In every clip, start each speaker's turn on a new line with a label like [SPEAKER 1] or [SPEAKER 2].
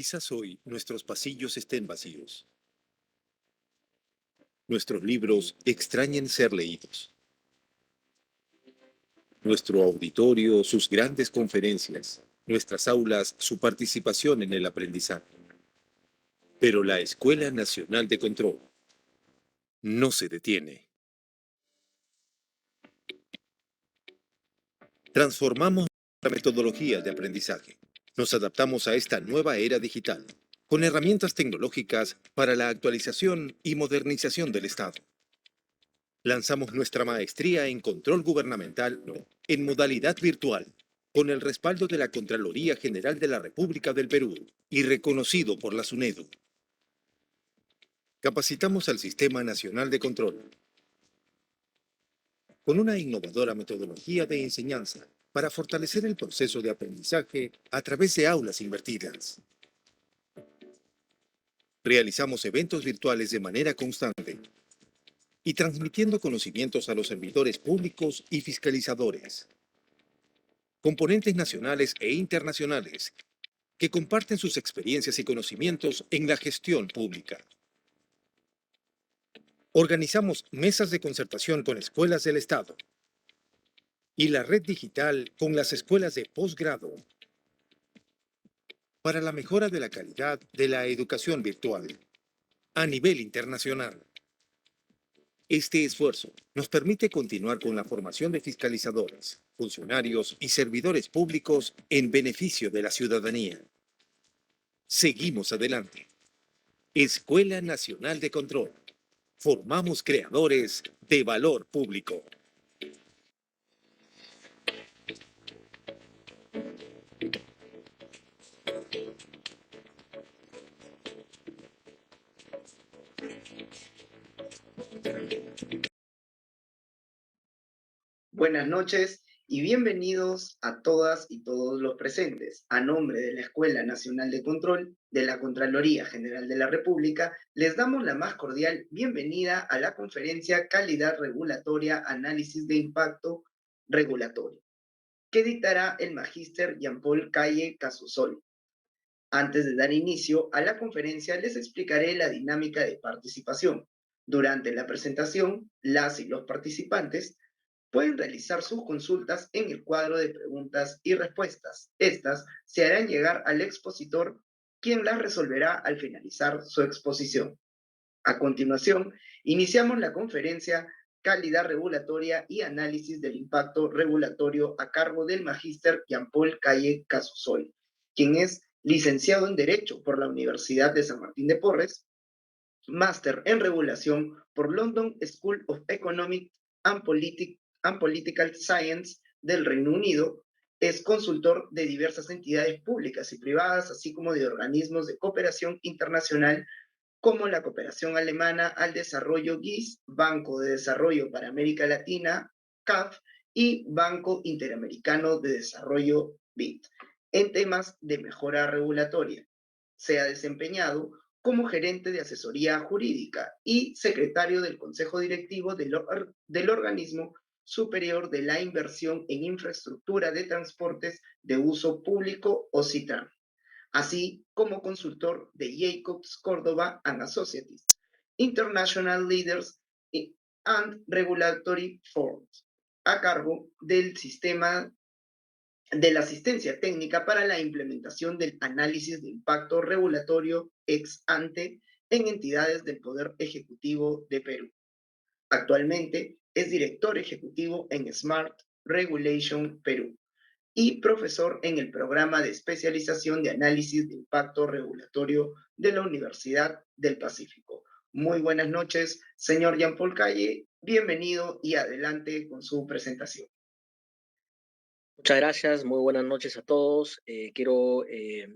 [SPEAKER 1] Quizás hoy nuestros pasillos estén vacíos. Nuestros libros extrañen ser leídos. Nuestro auditorio, sus grandes conferencias. Nuestras aulas, su participación en el aprendizaje. Pero la Escuela Nacional de Control no se detiene. Transformamos la metodología de aprendizaje. Nos adaptamos a esta nueva era digital, con herramientas tecnológicas para la actualización y modernización del Estado. Lanzamos nuestra maestría en control gubernamental en modalidad virtual, con el respaldo de la Contraloría General de la República del Perú y reconocido por la SUNEDU. Capacitamos al Sistema Nacional de Control con una innovadora metodología de enseñanza para fortalecer el proceso de aprendizaje a través de aulas invertidas. Realizamos eventos virtuales de manera constante y transmitiendo conocimientos a los servidores públicos y fiscalizadores. Componentes nacionales e internacionales que comparten sus experiencias y conocimientos en la gestión pública. Organizamos mesas de concertación con escuelas del Estado y la red digital con las escuelas de posgrado para la mejora de la calidad de la educación virtual a nivel internacional. Este esfuerzo nos permite continuar con la formación de fiscalizadores, funcionarios y servidores públicos en beneficio de la ciudadanía. Seguimos adelante. Escuela Nacional de Control. Formamos creadores de valor público.
[SPEAKER 2] Buenas noches y bienvenidos a todas y todos los presentes. A nombre de la Escuela Nacional de Control de la Contraloría General de la República, les damos la más cordial bienvenida a la conferencia Calidad Regulatoria, Análisis de Impacto Regulatorio, que dictará el magíster Jean-Paul Calle Casusol. Antes de dar inicio a la conferencia, les explicaré la dinámica de participación. Durante la presentación, las y los participantes pueden realizar sus consultas en el cuadro de preguntas y respuestas. Estas se harán llegar al expositor, quien las resolverá al finalizar su exposición. A continuación, iniciamos la conferencia Calidad Regulatoria y Análisis del Impacto Regulatorio a cargo del magíster Jean-Paul Calle Casusol, quien es licenciado en Derecho por la Universidad de San Martín de Porres, máster en Regulación por London School of Economic and Political Science del Reino Unido, es consultor de diversas entidades públicas y privadas, así como de organismos de cooperación internacional como la Cooperación Alemana al Desarrollo GIS, Banco de Desarrollo para América Latina, CAF, y Banco Interamericano de Desarrollo, BID, en temas de mejora regulatoria. Se ha desempeñado como gerente de asesoría jurídica y secretario del Consejo Directivo del organismo Superior de la Inversión en Infraestructura de Transportes de Uso Público o CITRAN, así como consultor de Jacobs Córdoba and Associates, International Leaders and Regulatory Forums, a cargo del sistema de la asistencia técnica para la implementación del análisis de impacto regulatorio ex ante en entidades del Poder Ejecutivo de Perú. Actualmente es director ejecutivo en Smart Regulation Perú y profesor en el programa de especialización de análisis de impacto regulatorio de la Universidad del Pacífico. Muy buenas noches, señor Jean-Paul Calle. Bienvenido y adelante con su presentación.
[SPEAKER 3] Muchas gracias, muy buenas noches a todos. Quiero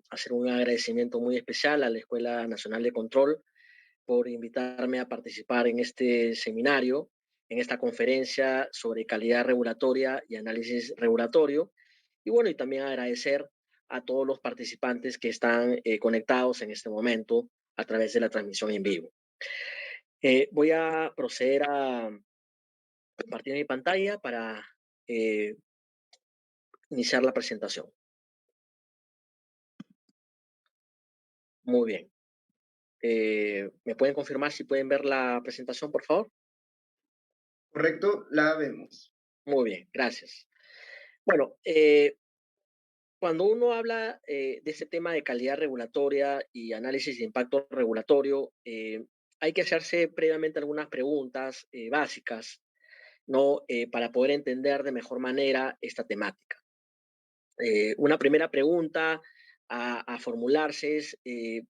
[SPEAKER 3] hacer un agradecimiento muy especial a la Escuela Nacional de Control por invitarme a participar en este seminario, en esta conferencia sobre calidad regulatoria y análisis regulatorio. Y bueno, y también agradecer a todos los participantes que están conectados en este momento a través de la transmisión en vivo. Voy a proceder a compartir mi pantalla para eh, iniciar la presentación. Muy bien. ¿Me pueden confirmar si pueden ver la presentación, por favor?
[SPEAKER 2] Correcto, la vemos.
[SPEAKER 3] Muy bien, gracias. Bueno, cuando uno habla de este tema de calidad regulatoria y análisis de impacto regulatorio, hay que hacerse previamente algunas preguntas básicas, ¿no? Para poder entender de mejor manera esta temática. Una primera pregunta a formularse es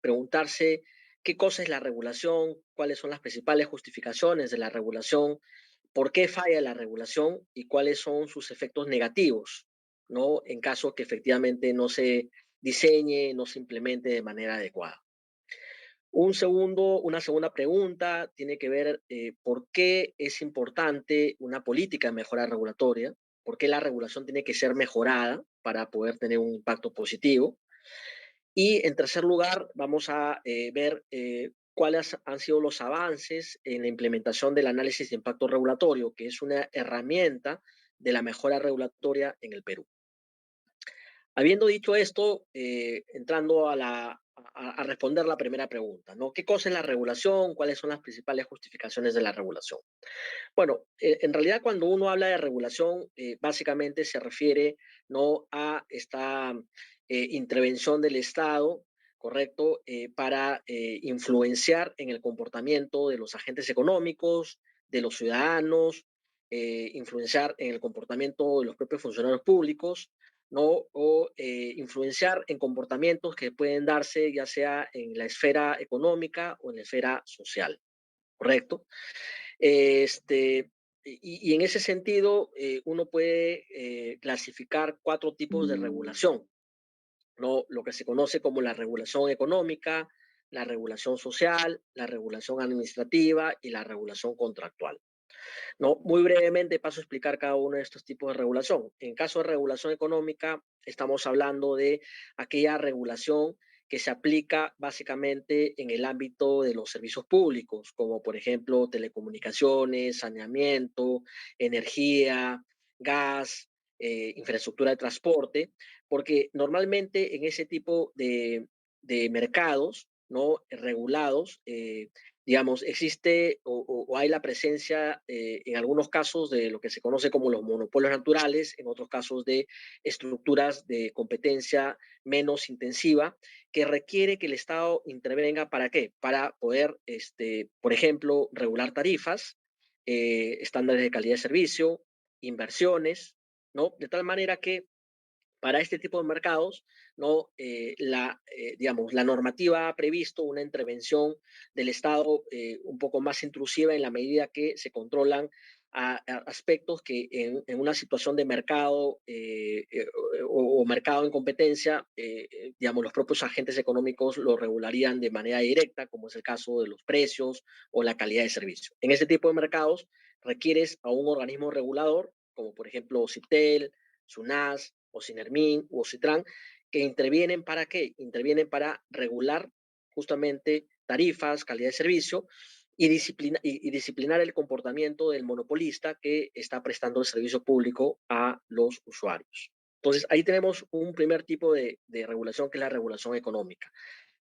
[SPEAKER 3] preguntarse qué cosa es la regulación, cuáles son las principales justificaciones de la regulación, por qué falla la regulación y cuáles son sus efectos negativos, ¿no? En caso que efectivamente no se diseñe, no se implemente de manera adecuada. Una segunda pregunta tiene que ver por qué es importante una política de mejora regulatoria, por qué la regulación tiene que ser mejorada para poder tener un impacto positivo. Y en tercer lugar, vamos a ver cuáles han sido los avances en la implementación del análisis de impacto regulatorio, que es una herramienta de la mejora regulatoria en el Perú. Habiendo dicho esto, entrando a responder la primera pregunta, ¿no? ¿Qué cosa es la regulación? ¿Cuáles son las principales justificaciones de la regulación? Bueno, en realidad cuando uno habla de regulación, básicamente se refiere, ¿no?, a esta intervención del Estado, ¿correcto?, para influenciar en el comportamiento de los agentes económicos, de los ciudadanos, influenciar en el comportamiento de los propios funcionarios públicos, ¿no? O influenciar en comportamientos que pueden darse ya sea en la esfera económica o en la esfera social, ¿correcto? Y en ese sentido, uno puede clasificar cuatro tipos de regulación, ¿no? Lo que se conoce como la regulación económica, la regulación social, la regulación administrativa y la regulación contractual. No, muy brevemente paso a explicar cada uno de estos tipos de regulación. En caso de regulación económica, estamos hablando de aquella regulación que se aplica básicamente en el ámbito de los servicios públicos, como por ejemplo telecomunicaciones, saneamiento, energía, gas, infraestructura de transporte, porque normalmente en ese tipo de mercados, ¿no?, regulados, digamos, existe o hay la presencia en algunos casos de lo que se conoce como los monopolios naturales, en otros casos de estructuras de competencia menos intensiva, que requiere que el Estado intervenga ¿para qué? Para poder, por ejemplo, regular tarifas, estándares de calidad de servicio, inversiones, ¿no? De tal manera que para este tipo de mercados, ¿no? Digamos, la normativa ha previsto una intervención del Estado un poco más intrusiva en la medida que se controlan aspectos que en una situación de mercado o mercado en competencia, digamos, los propios agentes económicos lo regularían de manera directa, como es el caso de los precios o la calidad de servicio. En ese tipo de mercados requieres a un organismo regulador, como por ejemplo CIPTEL, SUNAS, o Sinermin o Citran, que intervienen para qué? Intervienen para regular justamente tarifas, calidad de servicio y disciplinar el comportamiento del monopolista que está prestando el servicio público a los usuarios. Entonces, ahí tenemos un primer tipo de regulación, que es la regulación económica.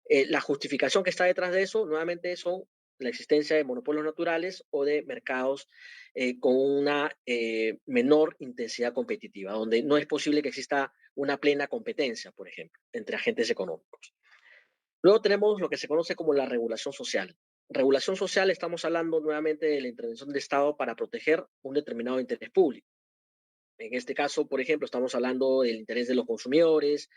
[SPEAKER 3] La justificación que está detrás de eso, nuevamente, son la existencia de monopolios naturales o de mercados con una menor intensidad competitiva, donde no es posible que exista una plena competencia, por ejemplo, entre agentes económicos. Luego tenemos lo que se conoce como la regulación social. Regulación social, estamos hablando nuevamente de la intervención del Estado para proteger un determinado interés público. En este caso, por ejemplo, estamos hablando del interés de los consumidores,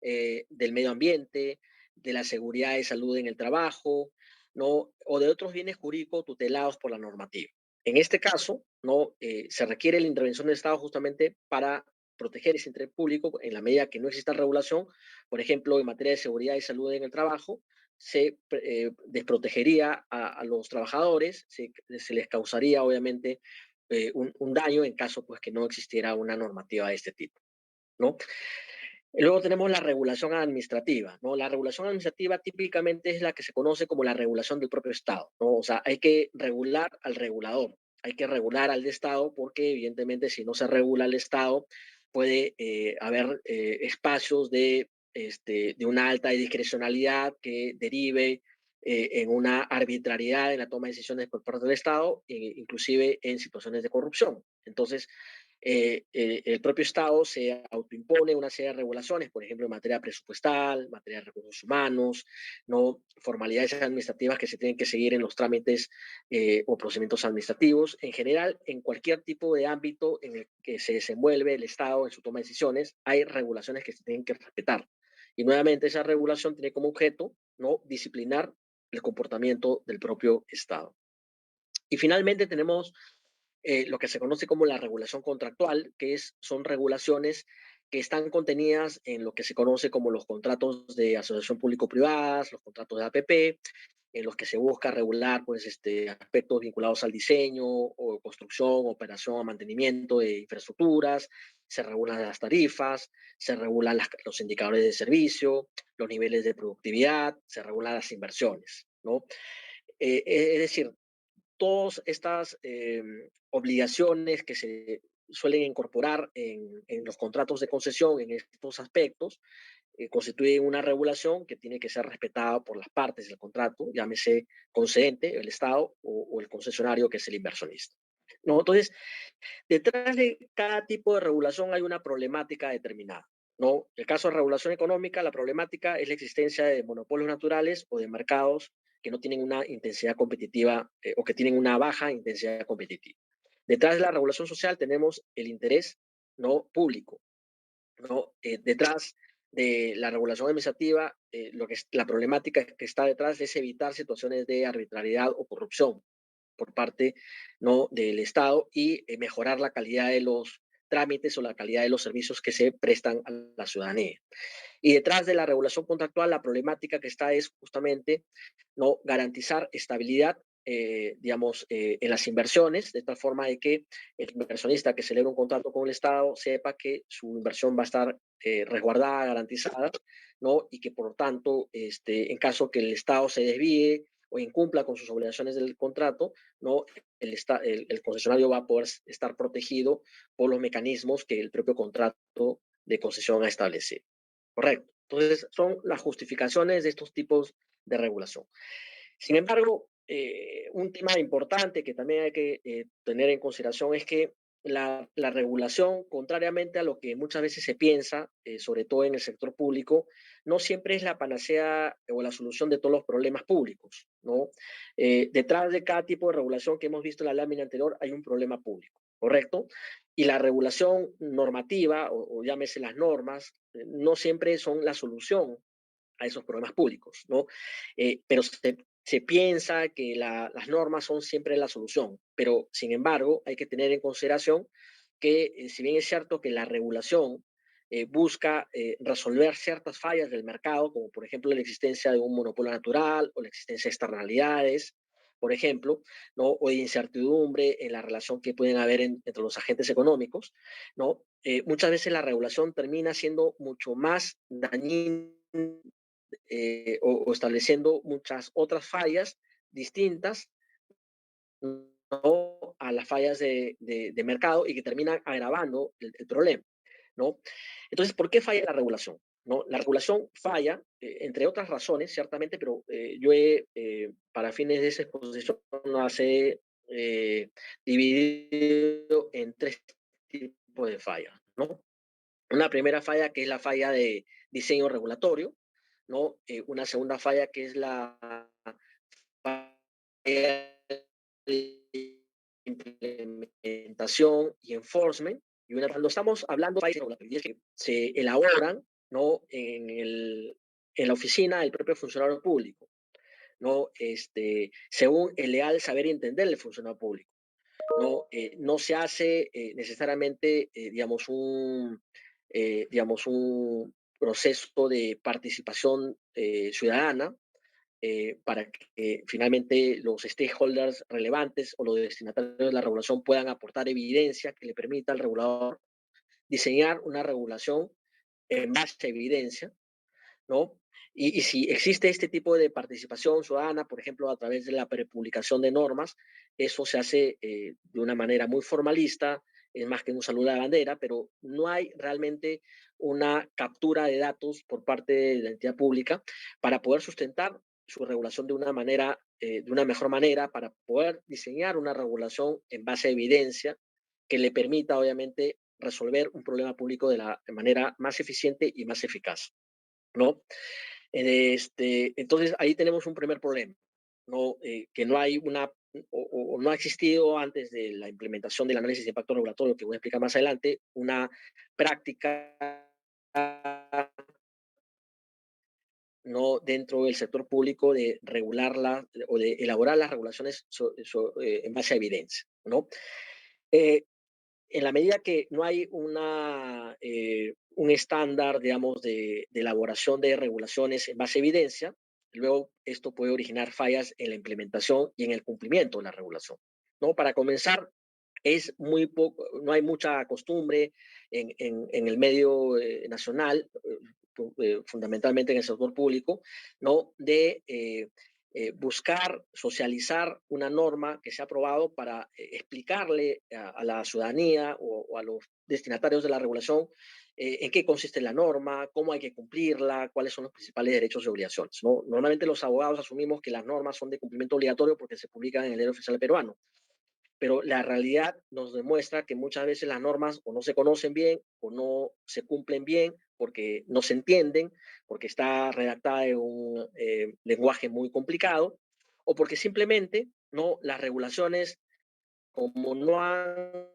[SPEAKER 3] del medio ambiente, de la seguridad y salud en el trabajo, ¿no? O de otros bienes jurídicos tutelados por la normativa. En este caso, ¿no? Se requiere la intervención del Estado justamente para proteger ese interés público en la medida que no exista regulación. Por ejemplo, en materia de seguridad y salud en el trabajo, se desprotegería a los trabajadores, se les causaría obviamente un daño en caso pues que no existiera una normativa de este tipo, ¿no? Y luego tenemos la regulación administrativa, ¿no? La regulación administrativa típicamente es la que se conoce como la regulación del propio Estado, ¿no? O sea, hay que regular al regulador, hay que regular al Estado porque evidentemente si no se regula al Estado puede haber espacios de una alta discrecionalidad que derive en una arbitrariedad en la toma de decisiones por parte del Estado, inclusive en situaciones de corrupción. Entonces, el propio Estado se autoimpone una serie de regulaciones, por ejemplo, en materia presupuestal, en materia de recursos humanos, no formalidades administrativas que se tienen que seguir en los trámites o procedimientos administrativos. En general, en cualquier tipo de ámbito en el que se desenvuelve el Estado en su toma de decisiones, hay regulaciones que se tienen que respetar. Y nuevamente esa regulación tiene como objeto no disciplinar el comportamiento del propio Estado. Y finalmente tenemos lo que se conoce como la regulación contractual, son regulaciones que están contenidas en lo que se conoce como los contratos de asociación público-privadas, los contratos de APP, en los que se busca regular pues, aspectos vinculados al diseño o construcción, operación o mantenimiento de infraestructuras, se regulan las tarifas, se regulan los indicadores de servicio, los niveles de productividad, se regulan las inversiones, ¿no? Es decir, todas estas obligaciones que se suelen incorporar en los contratos de concesión en estos aspectos constituyen una regulación que tiene que ser respetada por las partes del contrato, llámese concedente, el Estado, o el concesionario, que es el inversionista. ¿No? Entonces, detrás de cada tipo de regulación hay una problemática determinada. ¿No? El caso de regulación económica, la problemática es la existencia de monopolios naturales o de mercados que no tienen una intensidad competitiva o que tienen una baja intensidad competitiva. Detrás de la regulación social tenemos el interés no público, ¿no? Detrás de la regulación administrativa, la problemática que está detrás es evitar situaciones de arbitrariedad o corrupción por parte ¿no? del Estado y mejorar la calidad de los trámites o la calidad de los servicios que se prestan a la ciudadanía. Y detrás de la regulación contractual, la problemática que está es justamente no garantizar estabilidad, digamos, en las inversiones, de tal forma de que el inversionista que celebra un contrato con el Estado sepa que su inversión va a estar resguardada, garantizada, ¿no? Y que por lo tanto, en caso que el Estado se desvíe o incumpla con sus obligaciones del contrato, ¿no? El concesionario va a poder estar protegido por los mecanismos que el propio contrato de concesión ha establecido. Correcto. Entonces, son las justificaciones de estos tipos de regulación. Sin embargo, un tema importante que también hay que tener en consideración es que la regulación, contrariamente a lo que muchas veces se piensa, sobre todo en el sector público, no siempre es la panacea o la solución de todos los problemas públicos, ¿no? Detrás de cada tipo de regulación que hemos visto en la lámina anterior hay un problema público, ¿correcto? Y la regulación normativa, o llámese las normas, no siempre son la solución a esos problemas públicos, ¿no? Pero se piensa que las normas son siempre la solución, pero sin embargo hay que tener en consideración que si bien es cierto que la regulación busca resolver ciertas fallas del mercado, como por ejemplo la existencia de un monopolio natural o la existencia de externalidades, por ejemplo, ¿no? O de incertidumbre en la relación que pueden haber entre los agentes económicos, ¿no? Muchas veces la regulación termina siendo mucho más dañina o estableciendo muchas otras fallas distintas, ¿no? A las fallas de mercado y que terminan agravando el problema, ¿no? Entonces, ¿por qué falla la regulación? ¿No? La regulación falla, entre otras razones, ciertamente, pero yo para fines de esa exposición, las he dividido en tres tipos de fallas, ¿no? Una primera falla que es la falla de diseño regulatorio, ¿no? Una segunda falla que es la falla de implementación y enforcement. Y cuando estamos hablando de fallas regulatorias que se elaboran, ¿no? En la oficina del propio funcionario público, ¿no? Según el leal saber y entender del funcionario público. No se hace necesariamente, digamos, un proceso de participación ciudadana para que finalmente los stakeholders relevantes o los destinatarios de la regulación puedan aportar evidencia que le permita al regulador diseñar una regulación en base a evidencia, ¿no? Y si existe este tipo de participación ciudadana, por ejemplo, a través de la prepublicación de normas, eso se hace de una manera muy formalista, es más que un saludo a la bandera, pero no hay realmente una captura de datos por parte de la entidad pública para poder sustentar su regulación de una manera, de una mejor manera, para poder diseñar una regulación en base a evidencia que le permita, obviamente, resolver un problema público de la manera más eficiente y más eficaz, ¿no? Entonces, ahí tenemos un primer problema, ¿no? Que no hay o no ha existido antes de la implementación del análisis de impacto regulatorio, que voy a explicar más adelante, una práctica, no dentro del sector público de regularla o de elaborar las regulaciones en base a evidencia, ¿no? Eh, en la medida que no hay un estándar, digamos, de elaboración de regulaciones en base a evidencia, luego esto puede originar fallas en la implementación y en el cumplimiento de la regulación, ¿no? Para comenzar, es muy poco, no hay mucha costumbre en el medio nacional, fundamentalmente en el sector público, ¿no? De buscar socializar una norma que se ha aprobado para explicarle a la ciudadanía o a los destinatarios de la regulación en qué consiste la norma, cómo hay que cumplirla, cuáles son los principales derechos y obligaciones, ¿no? Normalmente los abogados asumimos que las normas son de cumplimiento obligatorio porque se publican en el Diario Oficial Peruano, pero la realidad nos demuestra que muchas veces las normas o no se conocen bien o no se cumplen bien porque no se entienden, porque está redactada en un lenguaje muy complicado o porque simplemente no las regulaciones como no han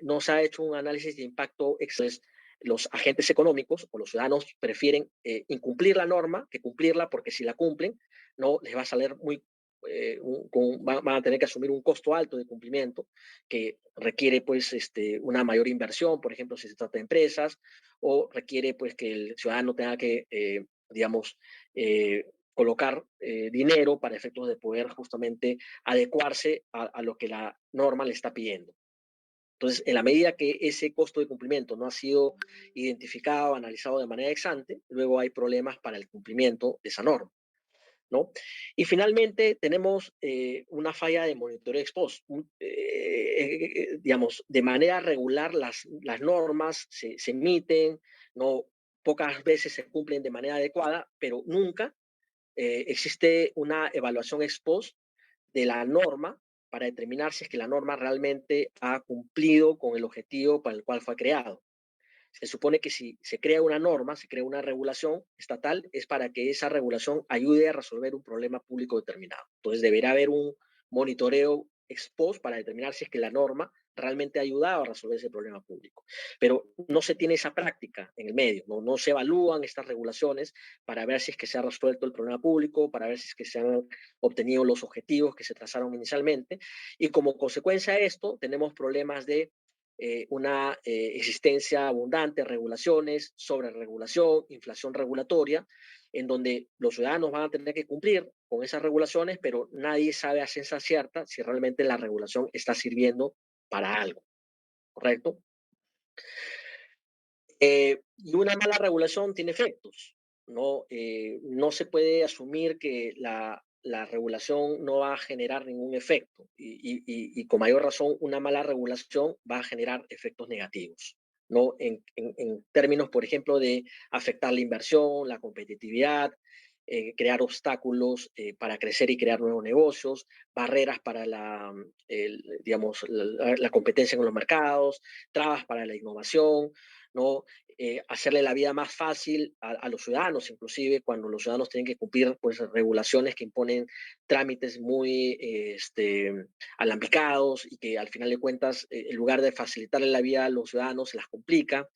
[SPEAKER 3] no se ha hecho un análisis de impacto, los agentes económicos o los ciudadanos prefieren incumplir la norma que cumplirla porque si la cumplen no les va a salir muy van a tener que asumir un costo alto de cumplimiento que requiere pues una mayor inversión, por ejemplo, si se trata de empresas, o requiere pues que el ciudadano tenga que, digamos, colocar dinero para efectos de poder justamente adecuarse a lo que la norma le está pidiendo. Entonces, en la medida que ese costo de cumplimiento no ha sido identificado, analizado de manera ex ante, luego hay problemas para el cumplimiento de esa norma, ¿no? Y finalmente tenemos una falla de monitoreo ex post. Digamos, de manera regular las normas se emiten, ¿no? Pocas veces se cumplen de manera adecuada, pero nunca existe una evaluación ex post de la norma para determinar si es que la norma realmente ha cumplido con el objetivo para el cual fue creado. Se supone que si se crea una norma, se crea una regulación estatal, es para que esa regulación ayude a resolver un problema público determinado. Entonces, deberá haber un monitoreo ex post para determinar si es que la norma realmente ha ayudado a resolver ese problema público. Pero no se tiene esa práctica en el medio, no se evalúan estas regulaciones para ver si es que se ha resuelto el problema público, para ver si es que se han obtenido los objetivos que se trazaron inicialmente. Y como consecuencia de esto, tenemos problemas de una existencia abundante de regulaciones, sobre regulación, inflación regulatoria, en donde los ciudadanos van a tener que cumplir con esas regulaciones, pero nadie sabe a ciencia cierta si realmente la regulación está sirviendo para algo, ¿correcto? Y una mala regulación tiene efectos, ¿no? No se puede asumir que la regulación no va a generar ningún efecto y con mayor razón una mala regulación va a generar efectos negativos, ¿no? En términos, por ejemplo, de afectar la inversión, la competitividad, crear obstáculos para crecer y crear nuevos negocios, barreras para digamos, la competencia en los mercados, trabas para la innovación, ¿no? Hacerle la vida más fácil a los ciudadanos, inclusive cuando los ciudadanos tienen que cumplir pues, regulaciones que imponen trámites muy alambicados y que al final de cuentas, en lugar de facilitarle la vida a los ciudadanos, se las complica.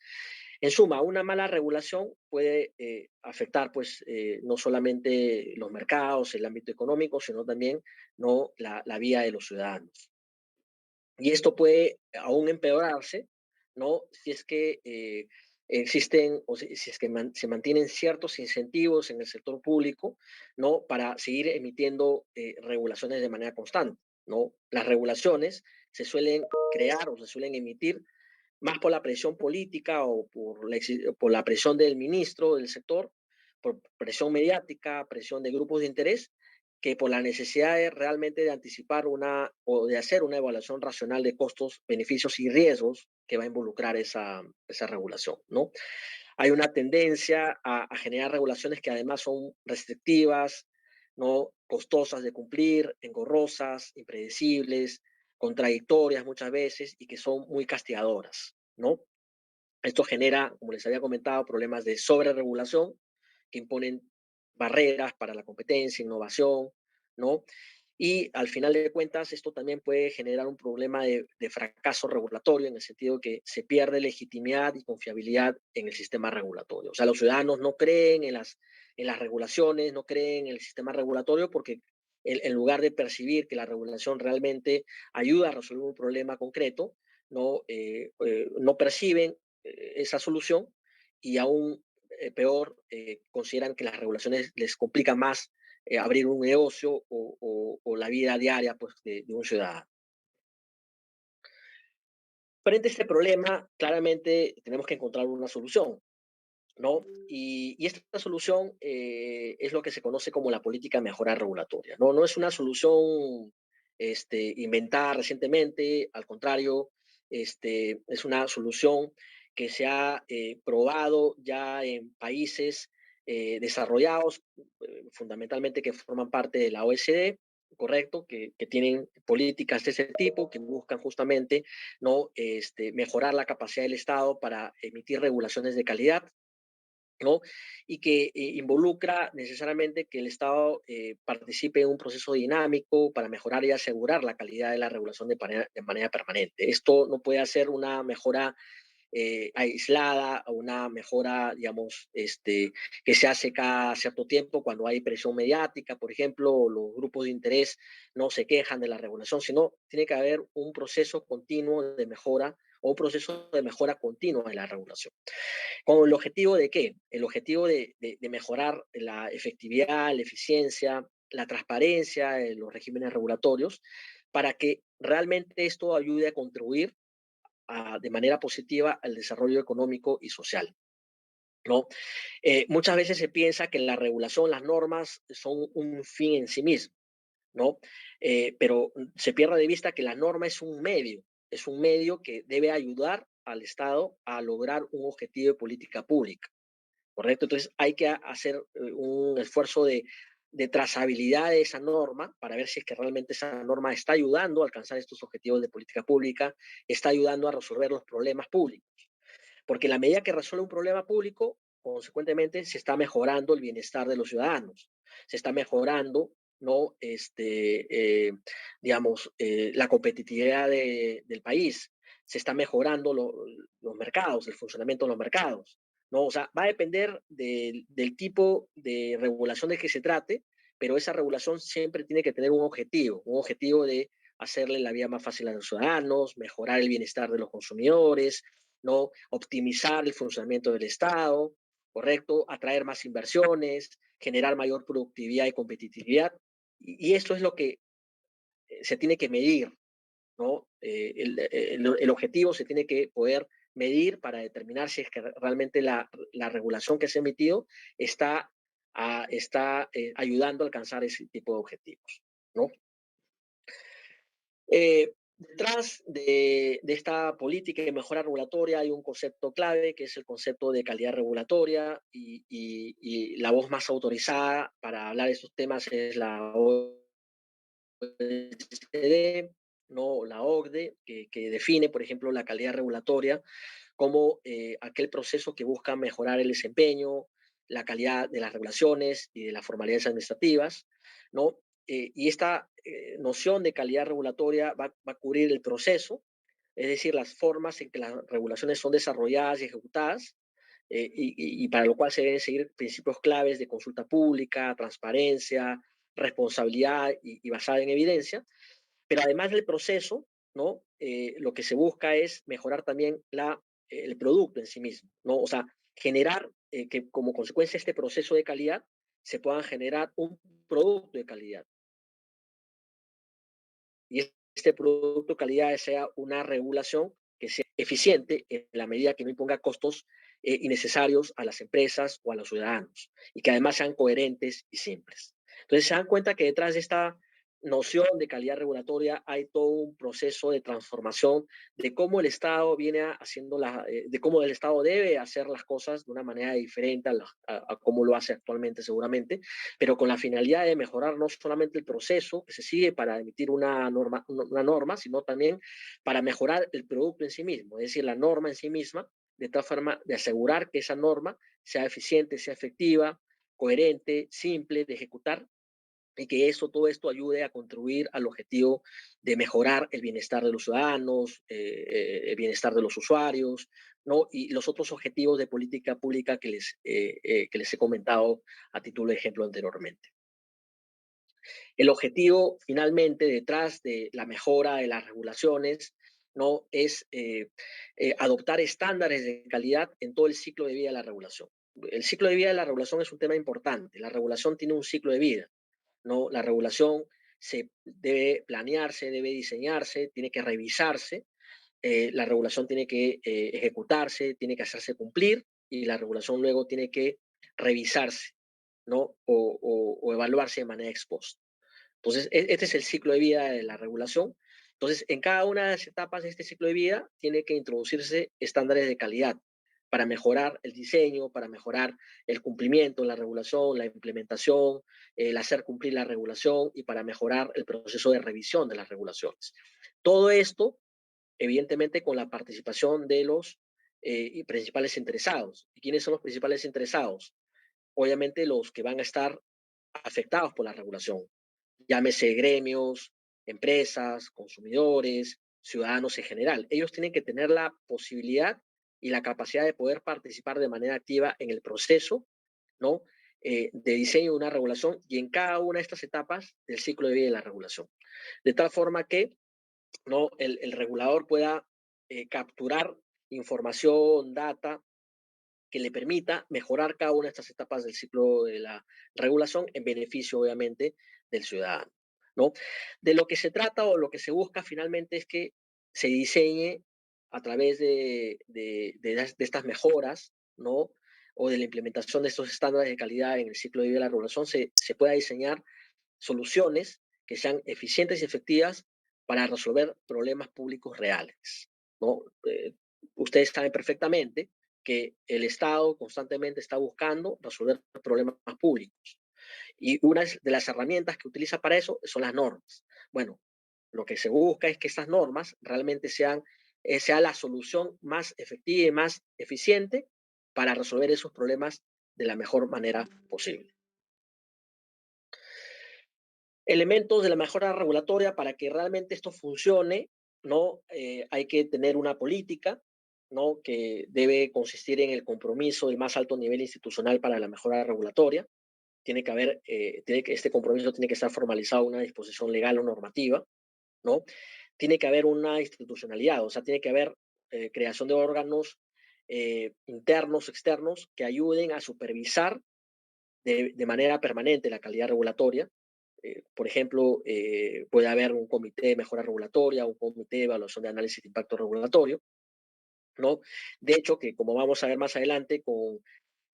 [SPEAKER 3] En suma, una mala regulación puede afectar pues, no solamente los mercados, el ámbito económico, sino también ¿no? La vida de los ciudadanos. Y esto puede aún empeorarse, ¿no? Si es que existen o si es que se mantienen ciertos incentivos en el sector público, ¿no? Para seguir emitiendo regulaciones de manera constante, ¿no? Las regulaciones se suelen crear o se suelen emitir más por la presión política o por la presión del ministro del sector, por presión mediática, presión de grupos de interés, que por la necesidad realmente de anticipar o de hacer una evaluación racional de costos, beneficios y riesgos que va a involucrar esa regulación, ¿no? Hay una tendencia a generar regulaciones que además son restrictivas, ¿no? Costosas de cumplir, engorrosas, impredecibles, contradictorias muchas veces y que son muy castigadoras, ¿no? Esto genera, como les había comentado, problemas de sobreregulación que imponen barreras para la competencia, innovación, ¿no? Y al final de cuentas, esto también puede generar un problema de fracaso regulatorio en el sentido que se pierde legitimidad y confiabilidad en el sistema regulatorio. O sea, los ciudadanos no creen en las regulaciones, no creen en el sistema regulatorio porque en lugar de percibir que la regulación realmente ayuda a resolver un problema concreto, no perciben esa solución y aún peor, consideran que las regulaciones les complican más abrir un negocio o la vida diaria pues, de un ciudadano. Frente a este problema, claramente tenemos que encontrar una solución, ¿no? Y esta solución es lo que se conoce como la política de mejora regulatoria, ¿no? No es una solución inventada recientemente, al contrario, es una solución que se ha probado ya en países desarrollados, fundamentalmente que forman parte de la OECD, correcto, que tienen políticas de ese tipo, que buscan justamente ¿no? Mejorar la capacidad del Estado para emitir regulaciones de calidad, ¿no? Y que involucra necesariamente que el Estado participe en un proceso dinámico para mejorar y asegurar la calidad de la regulación de manera permanente. Esto no puede hacer una mejora aislada o una mejora, digamos, que se hace cada cierto tiempo cuando hay presión mediática, por ejemplo, o los grupos de interés no se quejan de la regulación, sino tiene que haber un proceso continuo de mejora o un proceso de mejora continua de la regulación. ¿Con el objetivo de qué? El objetivo de mejorar la efectividad, la eficiencia, la transparencia de los regímenes regulatorios para que realmente esto ayude a contribuir de manera positiva al desarrollo económico y social, ¿no? Muchas veces se piensa que la regulación, las normas son un fin en sí mismo, ¿no? Pero se pierde de vista que la norma es un medio que debe ayudar al Estado a lograr un objetivo de política pública, ¿correcto? Entonces hay que hacer un esfuerzo de trazabilidad de esa norma para ver si es que realmente esa norma está ayudando a alcanzar estos objetivos de política pública, está ayudando a resolver los problemas públicos. Porque en la medida que resuelve un problema público, consecuentemente se está mejorando el bienestar de los ciudadanos, se está mejorando, ¿no? La competitividad del país, se está mejorando los mercados, el funcionamiento de los mercados, ¿no? O sea, va a depender del tipo de regulación de que se trate, pero esa regulación siempre tiene que tener un objetivo de hacerle la vida más fácil a los ciudadanos, mejorar el bienestar de los consumidores, ¿no? Optimizar el funcionamiento del Estado, ¿correcto? Atraer más inversiones, generar mayor productividad y competitividad. Y esto es lo que se tiene que medir, ¿no? El objetivo se tiene que poder medir para determinar si es que realmente la regulación que se ha emitido está está ayudando a alcanzar ese tipo de objetivos, ¿no? Detrás de esta política de mejora regulatoria hay un concepto clave que es el concepto de calidad regulatoria y la voz más autorizada para hablar de estos temas es la OECD, no la OCDE, que define, por ejemplo, la calidad regulatoria como aquel proceso que busca mejorar el desempeño, la calidad de las regulaciones y de las formalidades administrativas, ¿no? Y esta noción de calidad regulatoria va a cubrir el proceso, es decir, las formas en que las regulaciones son desarrolladas y ejecutadas, y para lo cual se deben seguir principios claves de consulta pública, transparencia, responsabilidad y basada en evidencia. Pero además del proceso, ¿no? Lo que se busca es mejorar también el producto en sí mismo, ¿no? O sea, generar que como consecuencia de este proceso de calidad se puedan generar un producto de calidad. Y este producto de calidad sea una regulación que sea eficiente en la medida que no imponga costos innecesarios a las empresas o a los ciudadanos y que además sean coherentes y simples. Entonces se dan cuenta que detrás de esta noción de calidad regulatoria hay todo un proceso de transformación de cómo el Estado viene haciendo de cómo el Estado debe hacer las cosas de una manera diferente a cómo lo hace actualmente seguramente, pero con la finalidad de mejorar no solamente el proceso que se sigue para emitir una norma, sino también para mejorar el producto en sí mismo, es decir, la norma en sí misma, de tal forma de asegurar que esa norma sea eficiente, sea efectiva, coherente, simple de ejecutar y que todo esto ayude a contribuir al objetivo de mejorar el bienestar de los ciudadanos, el bienestar de los usuarios, ¿no? Y los otros objetivos de política pública que les he comentado a título de ejemplo anteriormente. El objetivo finalmente detrás de la mejora de las regulaciones, ¿no? Es adoptar estándares de calidad en todo el ciclo de vida de la regulación. El ciclo de vida de la regulación es un tema importante. La regulación tiene un ciclo de vida, ¿no? La regulación se debe planearse, debe diseñarse, tiene que revisarse, la regulación tiene que ejecutarse, tiene que hacerse cumplir y la regulación luego tiene que revisarse, ¿no? O evaluarse de manera ex post. Entonces, este es el ciclo de vida de la regulación. Entonces, en cada una de las etapas de este ciclo de vida tiene que introducirse estándares de calidad para mejorar el diseño, para mejorar el cumplimiento, la regulación, la implementación, el hacer cumplir la regulación y para mejorar el proceso de revisión de las regulaciones. Todo esto, evidentemente, con la participación de los principales interesados. ¿Y quiénes son los principales interesados? Obviamente los que van a estar afectados por la regulación, llámese gremios, empresas, consumidores, ciudadanos en general. Ellos tienen que tener la posibilidad y la capacidad de poder participar de manera activa en el proceso, ¿no? De diseño de una regulación y en cada una de estas etapas del ciclo de vida de la regulación. De tal forma que, ¿no? El regulador pueda capturar información, data, que le permita mejorar cada una de estas etapas del ciclo de la regulación en beneficio, obviamente, del ciudadano, ¿no? De lo que se trata o lo que se busca finalmente es que se diseñe a través de estas mejoras, ¿no? O de la implementación de estos estándares de calidad en el ciclo de vida de la regulación, se pueda diseñar soluciones que sean eficientes y efectivas para resolver problemas públicos reales, ¿no? Ustedes saben perfectamente que el Estado constantemente está buscando resolver problemas públicos. Y una de las herramientas que utiliza para eso son las normas. Bueno, lo que se busca es que estas normas realmente sea la solución más efectiva y más eficiente para resolver esos problemas de la mejor manera posible. Elementos de la mejora regulatoria para que realmente esto funcione, ¿no? Hay que tener una política, ¿no? Que debe consistir en el compromiso del más alto nivel institucional para la mejora regulatoria. Este compromiso tiene que estar formalizado en una disposición legal o normativa, ¿no? Tiene que haber una institucionalidad, o sea, tiene que haber creación de órganos internos, externos, que ayuden a supervisar de manera permanente la calidad regulatoria. Por ejemplo, puede haber un comité de mejora regulatoria, un comité de evaluación de análisis de impacto regulatorio, ¿no? De hecho, que como vamos a ver más adelante, con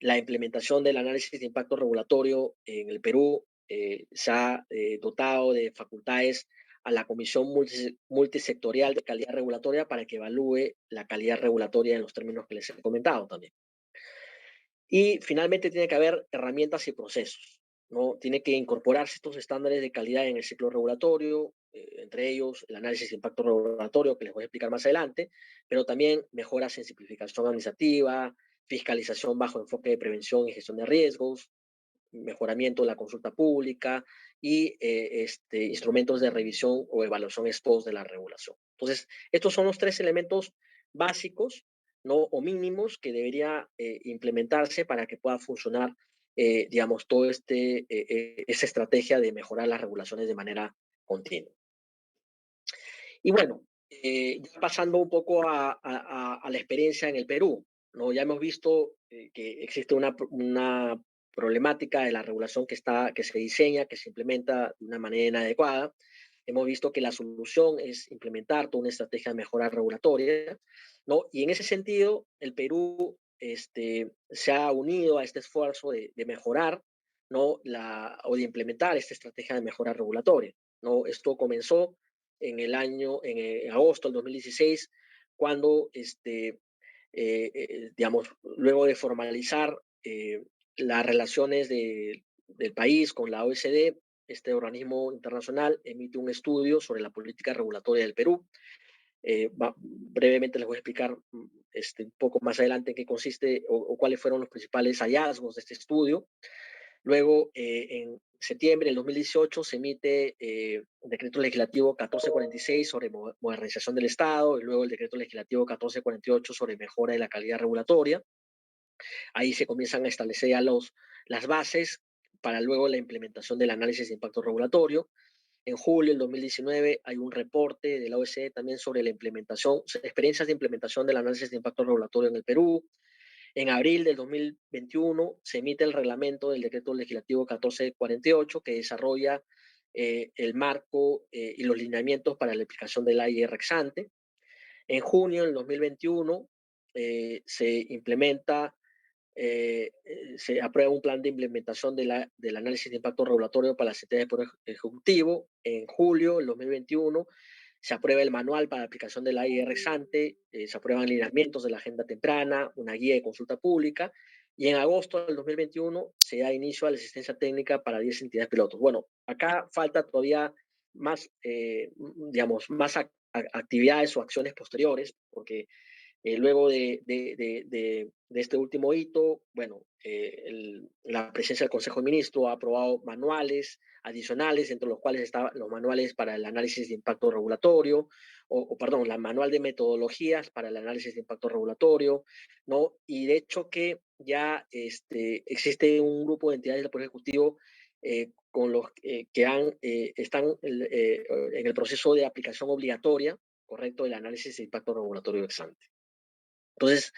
[SPEAKER 3] La implementación del análisis de impacto regulatorio en el Perú se ha dotado de facultades a la Comisión Multisectorial de Calidad Regulatoria para que evalúe la calidad regulatoria en los términos que les he comentado también. Y finalmente tiene que haber herramientas y procesos, ¿no? Tiene que incorporarse estos estándares de calidad en el ciclo regulatorio, entre ellos el análisis de impacto regulatorio, que les voy a explicar más adelante, pero también mejoras en simplificación administrativa, fiscalización bajo enfoque de prevención y gestión de riesgos, mejoramiento de la consulta pública y instrumentos de revisión o evaluación ex post de la regulación. Entonces, estos son los tres elementos básicos, ¿no? O mínimos que debería implementarse para que pueda funcionar, digamos, todo esa estrategia de mejorar las regulaciones de manera continua. Y bueno, ya pasando un poco a la experiencia en el Perú, ¿no? Ya hemos visto que existe una problemática de la regulación que se diseña, que se implementa de una manera inadecuada. Hemos visto que la solución es implementar toda una estrategia de mejora regulatoria, ¿no? Y en ese sentido, el Perú se ha unido a este esfuerzo de mejorar, ¿no? O de implementar esta estrategia de mejora regulatoria, ¿no? Esto comenzó en agosto del 2016, cuando, digamos, luego de formalizar las relaciones del país con la OECD, este organismo internacional emite un estudio sobre la política regulatoria del Perú. Brevemente les voy a explicar un poco más adelante en qué consiste o cuáles fueron los principales hallazgos de este estudio. Luego, en septiembre del 2018 se emite el decreto legislativo 1446 sobre modernización del Estado y luego el decreto legislativo 1448 sobre mejora de la calidad regulatoria. Ahí se comienzan a establecer ya las bases para luego la implementación del análisis de impacto regulatorio. En julio del 2019 hay un reporte de la OECD también sobre la implementación, experiencias de implementación del análisis de impacto regulatorio en el Perú. En abril del 2021 se emite el reglamento del decreto legislativo 1448 que desarrolla el marco y los lineamientos para la aplicación de la IR ex ante. En junio del 2021 se implementa, se aprueba un plan de implementación del análisis de impacto regulatorio para la Secretaría de Poder Ejecutivo. En julio del 2021 se aprueba el manual para la aplicación de la IR ex ante, se aprueban lineamientos de la agenda temprana, una guía de consulta pública, y en agosto del 2021 se da inicio a la asistencia técnica para 10 entidades pilotos. Bueno, acá falta todavía más, digamos, más actividades o acciones posteriores, porque luego de este último hito, bueno, la presencia del Consejo de Ministros ha aprobado manuales adicionales, entre los cuales están los manuales para el análisis de impacto regulatorio, perdón, la manual de metodologías para el análisis de impacto regulatorio, ¿no? Y de hecho que ya existe un grupo de entidades del Poder Ejecutivo con los que están en el proceso de aplicación obligatoria, correcto, del análisis de impacto regulatorio ex ante. Entonces,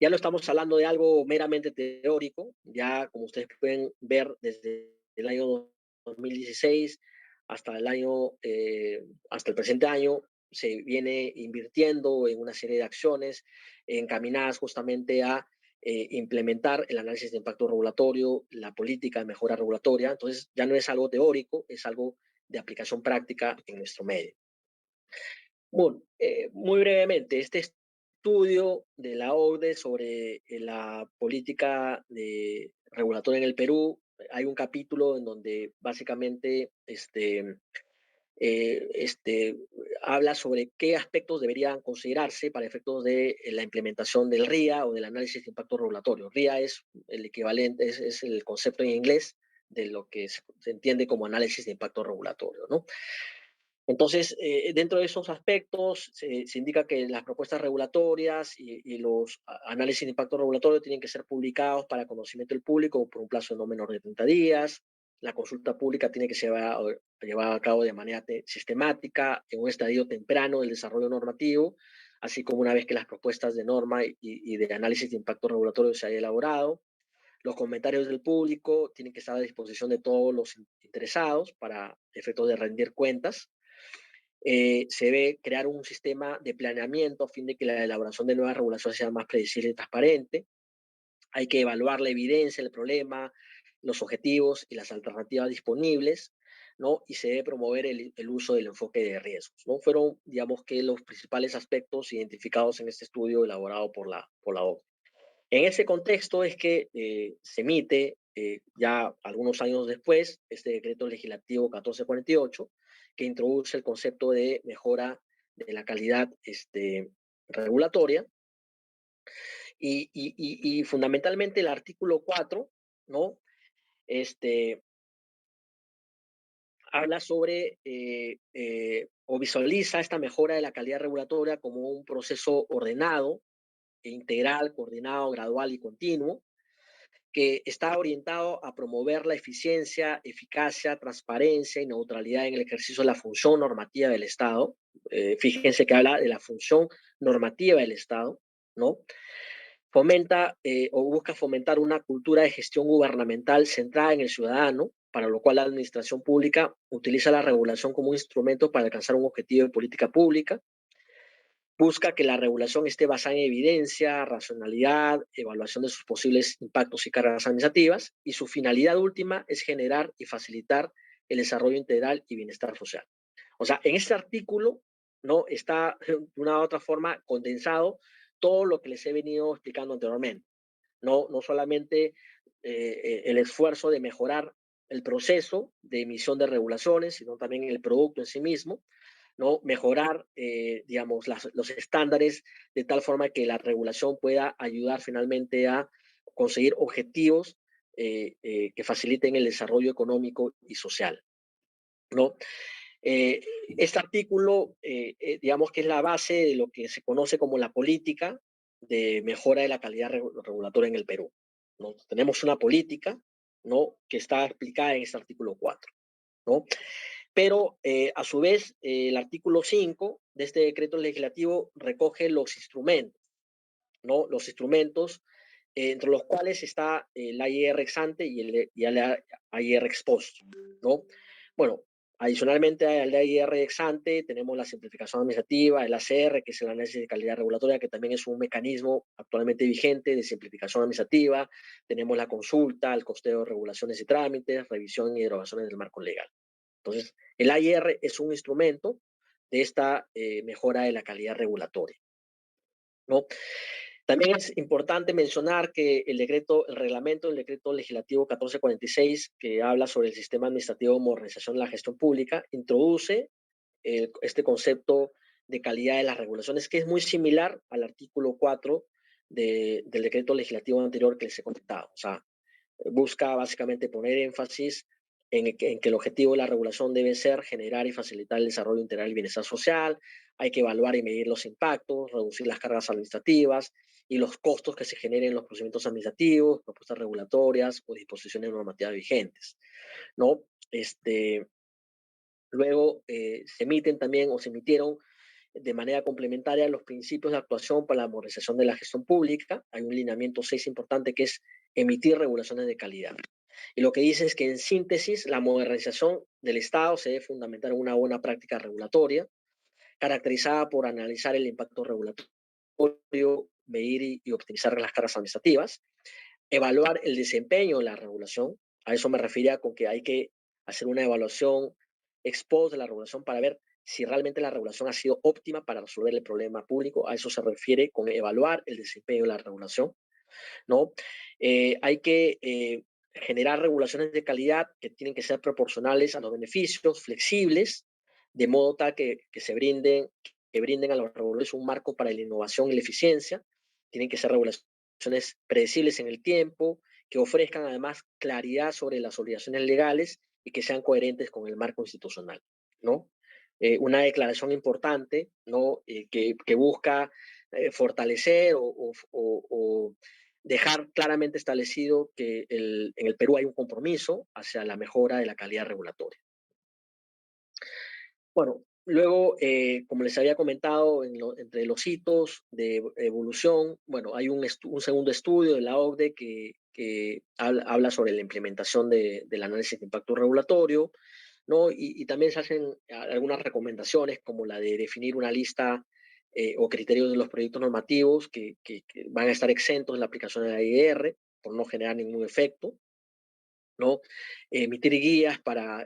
[SPEAKER 3] ya no estamos hablando de algo meramente teórico, ya como ustedes pueden ver desde el año 2016 hasta hasta el presente año, se viene invirtiendo en una serie de acciones encaminadas justamente a implementar el análisis de impacto regulatorio, la política de mejora regulatoria. Entonces, ya no es algo teórico, es algo de aplicación práctica en nuestro medio. Bueno, muy brevemente, este estudio de la OCDE sobre la política regulatoria en el Perú, hay un capítulo en donde básicamente este, habla sobre qué aspectos deberían considerarse para efectos de la implementación del RIA o del análisis de impacto regulatorio. RIA es el equivalente, es el concepto en inglés de lo que se entiende como análisis de impacto regulatorio, ¿no? Entonces, dentro de esos aspectos, se indica que las propuestas regulatorias y los análisis de impacto regulatorio tienen que ser publicados para conocimiento del público por un plazo no menor de 30 días. La consulta pública tiene que ser llevada a cabo de manera sistemática, en un estadio temprano del desarrollo normativo, así como una vez que las propuestas de norma y de análisis de impacto regulatorio se hayan elaborado. Los comentarios del público tienen que estar a disposición de todos los interesados para efectos de rendir cuentas. Se debe crear un sistema de planeamiento a fin de que la elaboración de nuevas regulaciones sea más predecible y transparente. Hay que evaluar la evidencia, el problema, los objetivos y las alternativas disponibles, ¿no? Y se debe promover el uso del enfoque de riesgos, ¿no? Fueron, digamos, que los principales aspectos identificados en este estudio elaborado por la OCDE. En ese contexto es que se emite, ya algunos años después, este decreto legislativo 1448, que introduce el concepto de mejora de la calidad regulatoria, y fundamentalmente el artículo 4, ¿no? Este, habla sobre o visualiza esta mejora de la calidad regulatoria como un proceso ordenado, e integral, coordinado, gradual y continuo, que está orientado a promover la eficiencia, eficacia, transparencia y neutralidad en el ejercicio de la función normativa del Estado. Fíjense que habla de la función normativa del Estado, ¿no? Fomenta o busca fomentar una cultura de gestión gubernamental centrada en el ciudadano, para lo cual la administración pública utiliza la regulación como un instrumento para alcanzar un objetivo de política pública. Busca que la regulación esté basada en evidencia, racionalidad, evaluación de sus posibles impactos y cargas administrativas, y su finalidad última es generar y facilitar el desarrollo integral y bienestar social. O sea, en este artículo no está de una u otra forma condensado todo lo que les he venido explicando anteriormente. No solamente el esfuerzo de mejorar el proceso de emisión de regulaciones, sino también el producto en sí mismo, ¿no? Mejorar, digamos, los estándares de tal forma que la regulación pueda ayudar finalmente a conseguir objetivos que faciliten el desarrollo económico y social, ¿no? Eh, este artículo, digamos que es la base de lo que se conoce como la política de mejora de la calidad regulatoria en el Perú, ¿no? Tenemos una política, ¿no?, que está explicada en este artículo 4, ¿no? Pero a su vez, el artículo 5 de este decreto legislativo recoge los instrumentos, ¿no? Los instrumentos entre los cuales está el AIR ex ante y el AIR ex post, ¿no? Bueno, adicionalmente al AIR ex ante tenemos la simplificación administrativa, el ACR, que es el análisis de calidad regulatoria, que también es un mecanismo actualmente vigente de simplificación administrativa. Tenemos la consulta, el costeo de regulaciones y trámites, revisión y derogaciones del marco legal. Entonces, el AIR es un instrumento de esta mejora de la calidad regulatoria, ¿no? También es importante mencionar que el reglamento del decreto legislativo 1446, que habla sobre el sistema administrativo de modernización de la gestión pública, introduce este concepto de calidad de las regulaciones, que es muy similar al artículo 4 del decreto legislativo anterior que les he comentado. O sea, busca básicamente poner énfasis en que el objetivo de la regulación debe ser generar y facilitar el desarrollo integral y bienestar social. Hay que evaluar y medir los impactos, reducir las cargas administrativas y los costos que se generen en los procedimientos administrativos, propuestas regulatorias o disposiciones normativas vigentes, ¿no? Luego se emiten también o se emitieron de manera complementaria los principios de actuación para la modernización de la gestión pública. Hay un lineamiento 6 importante que es emitir regulaciones de calidad. Y lo que dice es que, en síntesis, la modernización del Estado se debe fundamentar en una buena práctica regulatoria, caracterizada por analizar el impacto regulatorio, medir y optimizar las cargas administrativas, evaluar el desempeño de la regulación. A eso me refería con que hay que hacer una evaluación ex post de la regulación para ver si realmente la regulación ha sido óptima para resolver el problema público. A eso se refiere con evaluar el desempeño de la regulación, ¿no? Hay que generar regulaciones de calidad que tienen que ser proporcionales a los beneficios, flexibles, de modo tal que brinden a los reguladores un marco para la innovación y la eficiencia. Tienen que ser regulaciones predecibles en el tiempo, que ofrezcan además claridad sobre las obligaciones legales y que sean coherentes con el marco institucional, ¿no? Una declaración importante, ¿no?, que busca fortalecer o dejar claramente establecido que en el Perú hay un compromiso hacia la mejora de la calidad regulatoria. Bueno, luego, como les había comentado, entre los hitos de evolución, bueno, hay un segundo estudio de la OCDE que habla sobre la implementación del análisis de impacto regulatorio, ¿no? Y también se hacen algunas recomendaciones, como la de definir una lista o criterios de los proyectos normativos que van a estar exentos de la aplicación de la IR, por no generar ningún efecto, ¿no? Emitir guías para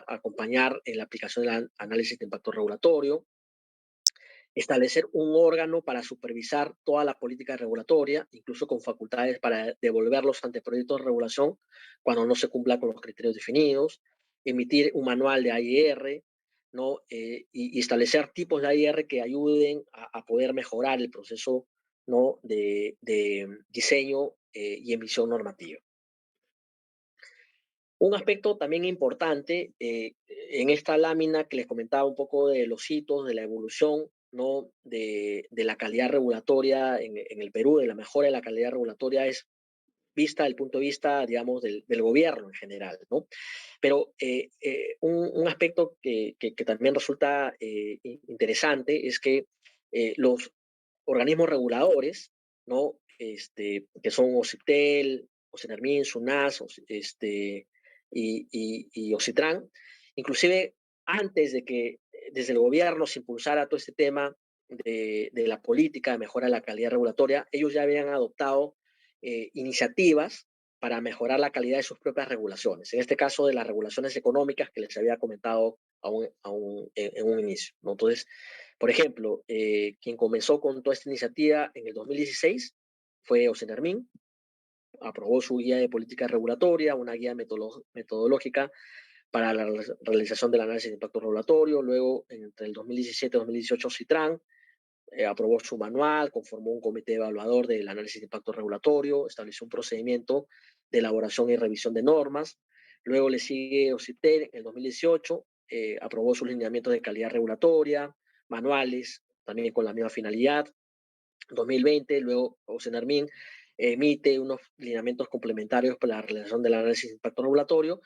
[SPEAKER 3] acompañar en la aplicación del análisis de impacto regulatorio, establecer un órgano para supervisar toda la política regulatoria, incluso con facultades para devolver los anteproyectos de regulación cuando no se cumpla con los criterios definidos, emitir un manual de AIR, ¿no? Y establecer tipos de AIR que ayuden a poder mejorar el proceso, ¿no? de diseño y emisión normativa. Un aspecto también importante en esta lámina que les comentaba un poco de los hitos, de la evolución, ¿no? de la calidad regulatoria en el Perú, de la mejora de la calidad regulatoria, es vista desde el punto de vista, digamos, del gobierno en general, ¿no? Pero un aspecto que también resulta interesante es que los organismos reguladores, ¿no? Que son OCIPTEL, OCENARMIN, SUNAS, y OCITRAN, inclusive antes de que desde el gobierno se impulsara todo este tema de la política de mejora de la calidad regulatoria, ellos ya habían adoptado iniciativas para mejorar la calidad de sus propias regulaciones. En este caso, de las regulaciones económicas que les había comentado en un inicio, ¿no? Entonces, por ejemplo, quien comenzó con toda esta iniciativa en el 2016 fue OCENARMIN, aprobó su guía de política regulatoria, una guía metodológica para la realización del análisis de impacto regulatorio. Luego, entre el 2017 y 2018, CITRAN aprobó su manual, conformó un comité evaluador del análisis de impacto regulatorio, estableció un procedimiento de elaboración y revisión de normas. Luego le sigue OCIPTEL en el 2018, aprobó sus lineamientos de calidad regulatoria, manuales, también con la misma finalidad. 2020, luego OCENARMIN emite unos lineamientos complementarios para la realización del análisis de impacto regulatorio,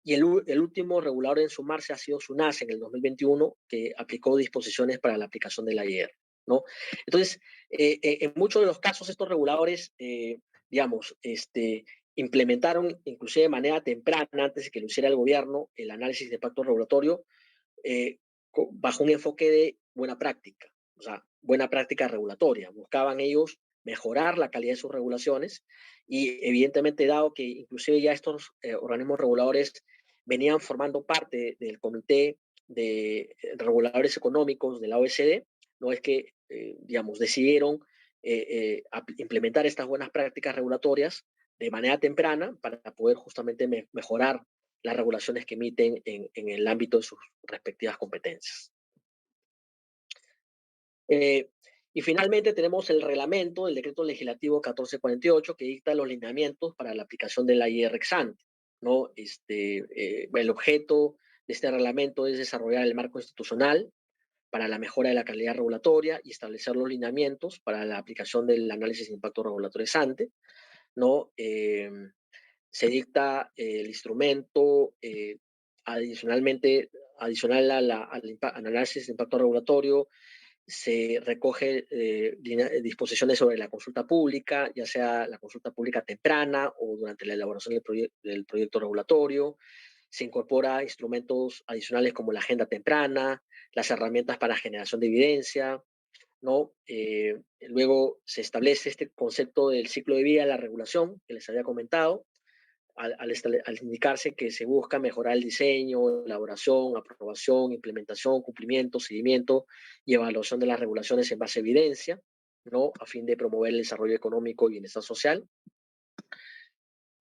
[SPEAKER 3] y el último regulador en sumarse ha sido SUNAS en el 2021, que aplicó disposiciones para la aplicación de la IR, ¿no? Entonces, en muchos de los casos estos reguladores, digamos, implementaron inclusive de manera temprana, antes de que lo hiciera el gobierno, el análisis de impacto regulatorio, eh, bajo un enfoque de buena práctica, o sea, buena práctica regulatoria. Buscaban ellos mejorar la calidad de sus regulaciones y evidentemente dado que inclusive ya estos organismos reguladores venían formando parte del comité de reguladores económicos de la OECD, no es que, digamos, decidieron implementar estas buenas prácticas regulatorias de manera temprana para poder justamente mejorar las regulaciones que emiten en el ámbito de sus respectivas competencias. Y finalmente tenemos el reglamento, el decreto legislativo 1448, que dicta los lineamientos para la aplicación de la IR ex ante, ¿no? El objeto de este reglamento es desarrollar el marco institucional para la mejora de la calidad regulatoria y establecer los lineamientos para la aplicación del análisis de impacto regulatorio ex ante, ¿no? Se dicta el instrumento adicional al análisis de impacto regulatorio, se recoge disposiciones sobre la consulta pública, ya sea la consulta pública temprana o durante la elaboración del proyecto regulatorio. Se incorpora instrumentos adicionales como la agenda temprana, las herramientas para generación de evidencia, ¿no? Luego se establece este concepto del ciclo de vida de la regulación que les había comentado, al indicarse que se busca mejorar el diseño, elaboración, aprobación, implementación, cumplimiento, seguimiento y evaluación de las regulaciones en base a evidencia, ¿no? A fin de promover el desarrollo económico y bienestar social.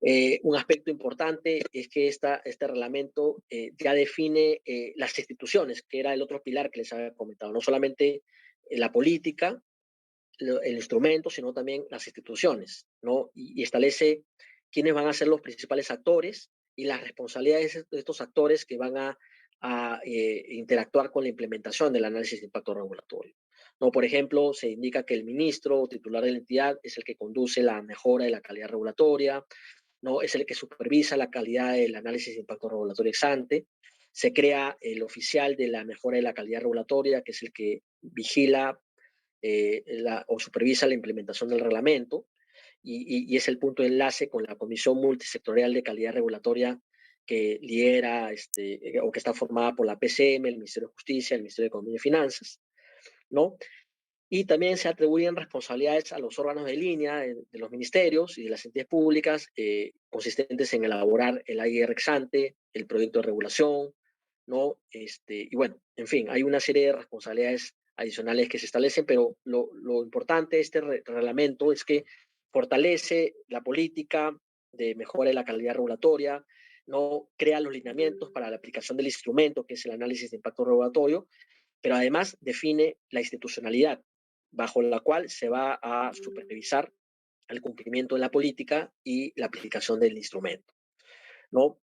[SPEAKER 3] Un aspecto importante es que este reglamento ya define las instituciones, que era el otro pilar que les había comentado, no solamente la política, el instrumento, sino también las instituciones, ¿no? Y establece quiénes van a ser los principales actores y las responsabilidades de estos actores que van a interactuar con la implementación del análisis de impacto regulatorio. ¿No? Por ejemplo, se indica que el ministro o titular de la entidad es el que conduce la mejora de la calidad regulatoria, ¿no? Es el que supervisa la calidad del análisis de impacto regulatorio ex ante. Se crea el oficial de la mejora de la calidad regulatoria, que es el que vigila o supervisa la implementación del reglamento y es el punto de enlace con la Comisión Multisectorial de Calidad Regulatoria que lidera o que está formada por la PCM, el Ministerio de Justicia, el Ministerio de Economía y Finanzas, ¿no? Y también se atribuyen responsabilidades a los órganos de línea de los ministerios y de las entidades públicas consistentes en elaborar el AIR ex ante, el proyecto de regulación, ¿no? Y bueno, en fin, hay una serie de responsabilidades adicionales que se establecen, pero lo importante de este reglamento es que fortalece la política de mejora de la calidad regulatoria, no crea los lineamientos para la aplicación del instrumento, que es el análisis de impacto regulatorio, pero además define la institucionalidad bajo la cual se va a supervisar el cumplimiento de la política y la aplicación del instrumento, ¿no?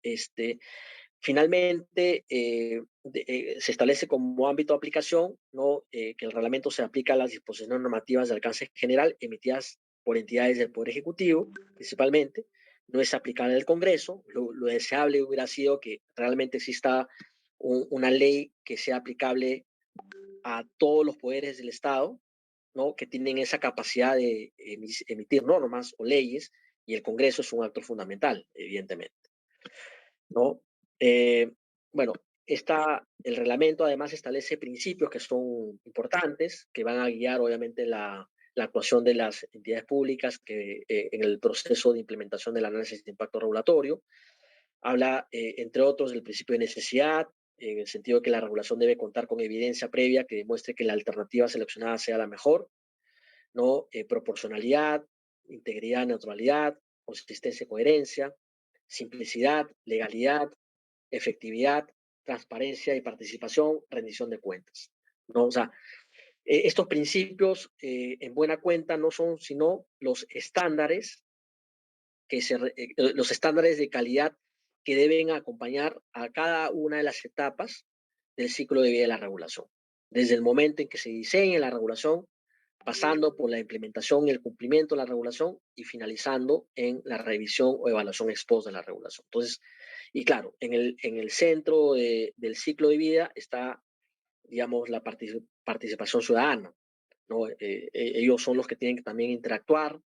[SPEAKER 3] Finalmente, se establece como ámbito de aplicación, ¿no? Que el reglamento se aplica a las disposiciones normativas de alcance general emitidas por entidades del Poder Ejecutivo, principalmente. No es aplicable al Congreso. Lo deseable hubiera sido que realmente exista una ley que sea aplicable a todos los poderes del Estado, ¿no? Que tienen esa capacidad de emitir normas o leyes, y el Congreso es un actor fundamental, evidentemente, ¿no? Eh, bueno, el reglamento además establece principios que son importantes, que van a guiar obviamente la actuación de las entidades públicas en el proceso de implementación del análisis de impacto regulatorio. Habla, entre otros, del principio de necesidad, en el sentido de que la regulación debe contar con evidencia previa que demuestre que la alternativa seleccionada sea la mejor, ¿no? Proporcionalidad, integridad, neutralidad, consistencia y coherencia, simplicidad, legalidad, efectividad, transparencia y participación, rendición de cuentas, ¿no? O sea, estos principios, en buena cuenta, no son sino los estándares de calidad que deben acompañar a cada una de las etapas del ciclo de vida de la regulación. Desde el momento en que se diseña la regulación, pasando por la implementación y el cumplimiento de la regulación y finalizando en la revisión o evaluación ex post de la regulación. Entonces, y claro, en el centro del ciclo de vida está, digamos, la participación ciudadana, ¿no? Ellos son los que tienen que también interactuar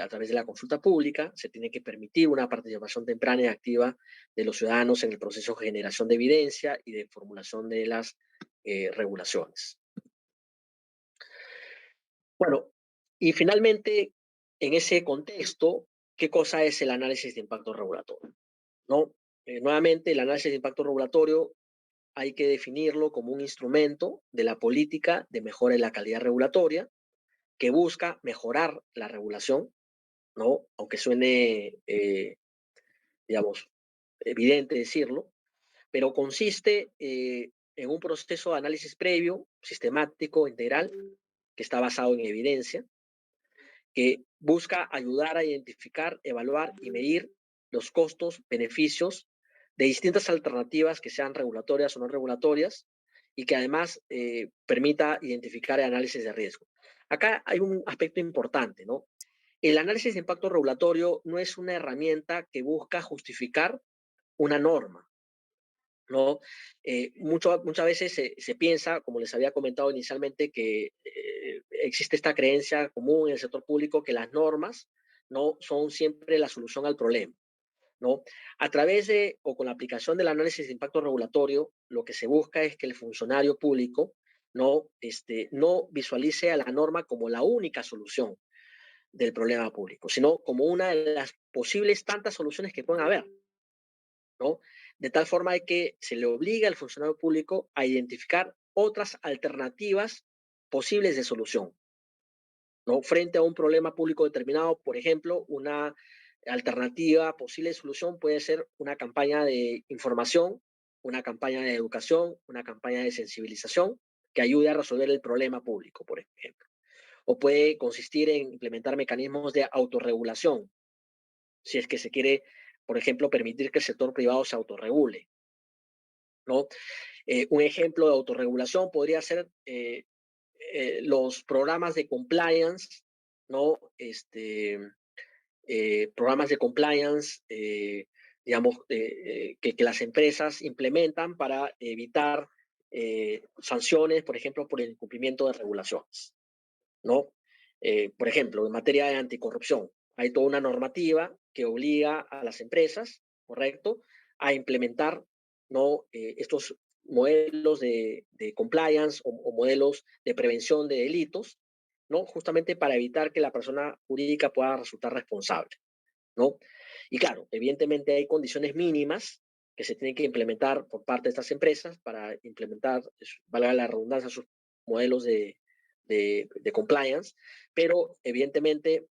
[SPEAKER 3] a través de la consulta pública. Se tiene que permitir una participación temprana y activa de los ciudadanos en el proceso de generación de evidencia y de formulación de las regulaciones. Bueno, y finalmente, en ese contexto, ¿qué cosa es el análisis de impacto regulatorio? ¿No? Nuevamente, el análisis de impacto regulatorio hay que definirlo como un instrumento de la política de mejora de la calidad regulatoria que busca mejorar la regulación, ¿no? Aunque suene, digamos, evidente decirlo, pero consiste en un proceso de análisis previo, sistemático, integral, que está basado en evidencia, que busca ayudar a identificar, evaluar y medir los costos, beneficios de distintas alternativas que sean regulatorias o no regulatorias, y que además permita identificar el análisis de riesgo. Acá hay un aspecto importante, ¿no? El análisis de impacto regulatorio no es una herramienta que busca justificar una norma, ¿no? Muchas veces se piensa, como les había comentado inicialmente, que existe esta creencia común en el sector público que las normas no son siempre la solución al problema, ¿no? A través de o con la aplicación del análisis de impacto regulatorio, lo que se busca es que el funcionario público no visualice a la norma como la única solución del problema público, sino como una de las posibles tantas soluciones que pueden haber, ¿no? De tal forma de que se le obliga al funcionario público a identificar otras alternativas posibles de solución, ¿no? Frente a un problema público determinado, por ejemplo, una alternativa posible de solución puede ser una campaña de información, una campaña de educación, una campaña de sensibilización que ayude a resolver el problema público, por ejemplo. O puede consistir en implementar mecanismos de autorregulación, si es que se quiere, por ejemplo, permitir que el sector privado se autorregule, ¿no? Un ejemplo de autorregulación podría ser los programas de compliance, ¿no? Programas de compliance, digamos, que las empresas implementan para evitar sanciones, por ejemplo, por el incumplimiento de regulaciones, ¿no? Por ejemplo, en materia de anticorrupción, hay toda una normativa que obliga a las empresas, ¿correcto?, a implementar, ¿no? Estos modelos de compliance o modelos de prevención de delitos, ¿no? Justamente para evitar que la persona jurídica pueda resultar responsable, ¿no? Y claro, evidentemente hay condiciones mínimas que se tienen que implementar por parte de estas empresas para implementar, valga la redundancia, sus modelos de compliance, pero evidentemente,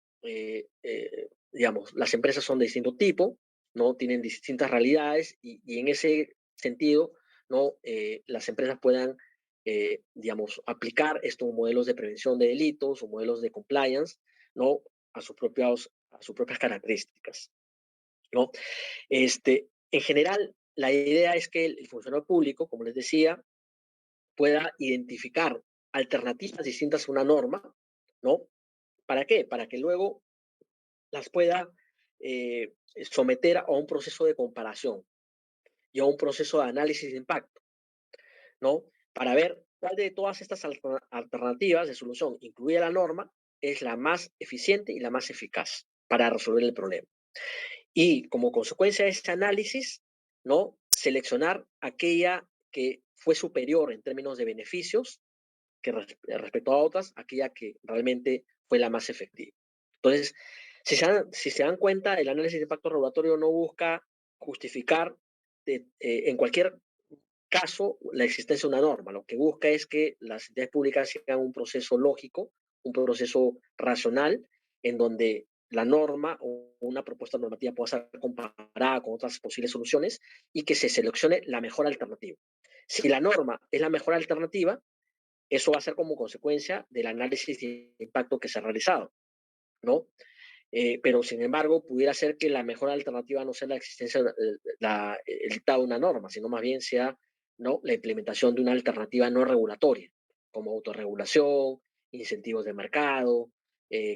[SPEAKER 3] digamos, las empresas son de distinto tipo, ¿no? Tienen distintas realidades y en ese sentido, ¿no? Las empresas puedan, digamos, aplicar estos modelos de prevención de delitos o modelos de compliance, ¿no? A sus propias características, ¿no? En general, la idea es que el funcionario público, como les decía, pueda identificar alternativas distintas a una norma, ¿no? ¿Para qué? Para que luego las pueda someter a un proceso de comparación y a un proceso de análisis de impacto, ¿no? Para ver cuál de todas estas alternativas de solución, incluida la norma, es la más eficiente y la más eficaz para resolver el problema. Y como consecuencia de ese análisis, ¿no? Seleccionar aquella que fue superior en términos de beneficios que respecto a otras, aquella que realmente fue la más efectiva. Entonces, si se dan cuenta, el análisis de impacto regulatorio no busca justificar en cualquier caso la existencia de una norma. Lo que busca es que las entidades públicas sigan un proceso lógico, un proceso racional, en donde la norma o una propuesta normativa pueda ser comparada con otras posibles soluciones y que se seleccione la mejor alternativa. Si la norma es la mejor alternativa, eso va a ser como consecuencia del análisis de impacto que se ha realizado, ¿no? Pero sin embargo, pudiera ser que la mejor alternativa no sea la existencia, el dictado de una norma, sino más bien sea, ¿no? La implementación de una alternativa no regulatoria, como autorregulación, incentivos de mercado,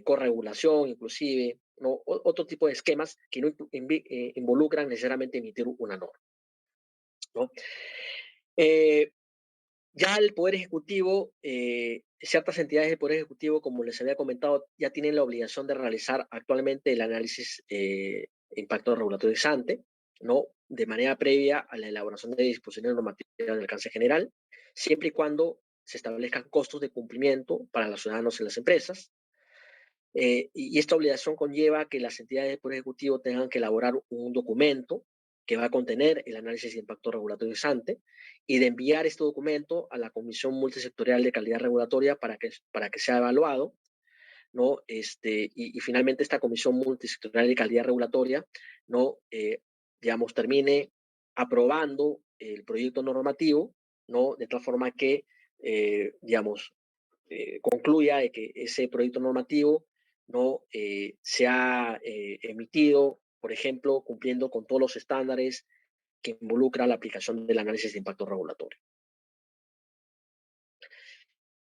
[SPEAKER 3] corregulación, inclusive, ¿no? Otro tipo de esquemas que no involucran necesariamente emitir una norma, ¿no? Eh, Ya el Poder Ejecutivo, ciertas entidades del Poder Ejecutivo, como les había comentado, ya tienen la obligación de realizar actualmente el análisis de impacto regulatorio ex ante, ¿no? De manera previa a la elaboración de disposiciones normativas de alcance general, siempre y cuando se establezcan costos de cumplimiento para los ciudadanos y las empresas. Y esta obligación conlleva que las entidades del Poder Ejecutivo tengan que elaborar un documento que va a contener el análisis de impacto regulatorio ex ante y de enviar este documento a la Comisión Multisectorial de Calidad Regulatoria para que sea evaluado, ¿no? Y finalmente esta Comisión Multisectorial de Calidad Regulatoria, ¿no? Digamos, termine aprobando el proyecto normativo, ¿no? De tal forma que, digamos, concluya de que ese proyecto normativo no se ha emitido, por ejemplo, cumpliendo con todos los estándares que involucra la aplicación del análisis de impacto regulatorio.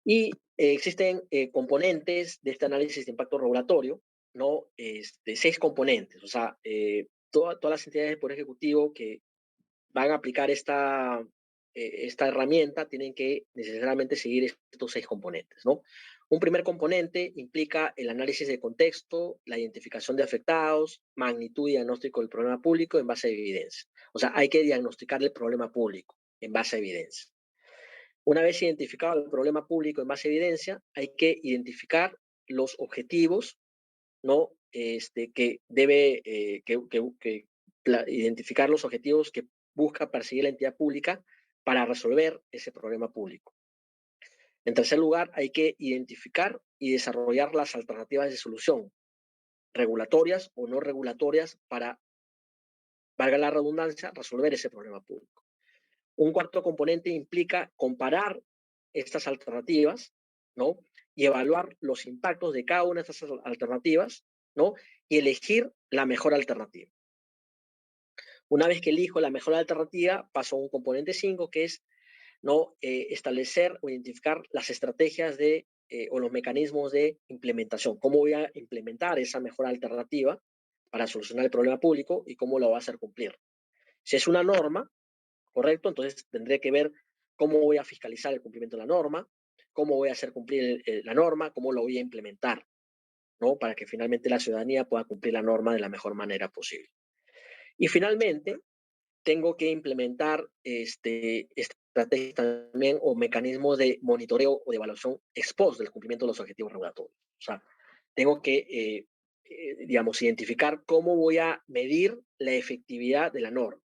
[SPEAKER 3] Y existen componentes de este análisis de impacto regulatorio, ¿no? 6 componentes, o sea, todas las entidades del Poder Ejecutivo que van a aplicar esta herramienta tienen que necesariamente seguir estos 6 componentes, ¿no? Un primer componente implica el análisis de contexto, la identificación de afectados, magnitud y diagnóstico del problema público en base a evidencia. O sea, hay que diagnosticar el problema público en base a evidencia. Una vez identificado el problema público en base a evidencia, hay que identificar los objetivos, ¿no? Que debe identificar los objetivos que busca perseguir la entidad pública para resolver ese problema público. En tercer lugar, hay que identificar y desarrollar las alternativas de solución, regulatorias o no regulatorias, para, valga la redundancia, resolver ese problema público. Un cuarto componente implica comparar estas alternativas, ¿no? Y evaluar los impactos de cada una de estas alternativas, ¿no? Y elegir la mejor alternativa. Una vez que elijo la mejor alternativa, paso a un componente 5, que es, ¿no? Establecer o identificar las estrategias o los mecanismos de implementación. ¿Cómo voy a implementar esa mejor alternativa para solucionar el problema público y cómo lo va a hacer cumplir? Si es una norma, ¿correcto? Entonces tendré que ver cómo voy a fiscalizar el cumplimiento de la norma, cómo voy a hacer cumplir la norma, cómo lo voy a implementar, ¿no? Para que finalmente la ciudadanía pueda cumplir la norma de la mejor manera posible. Y finalmente, tengo que implementar estrategias también o mecanismos de monitoreo o de evaluación ex post del cumplimiento de los objetivos regulatorios. O sea, tengo que, digamos, identificar cómo voy a medir la efectividad de la norma,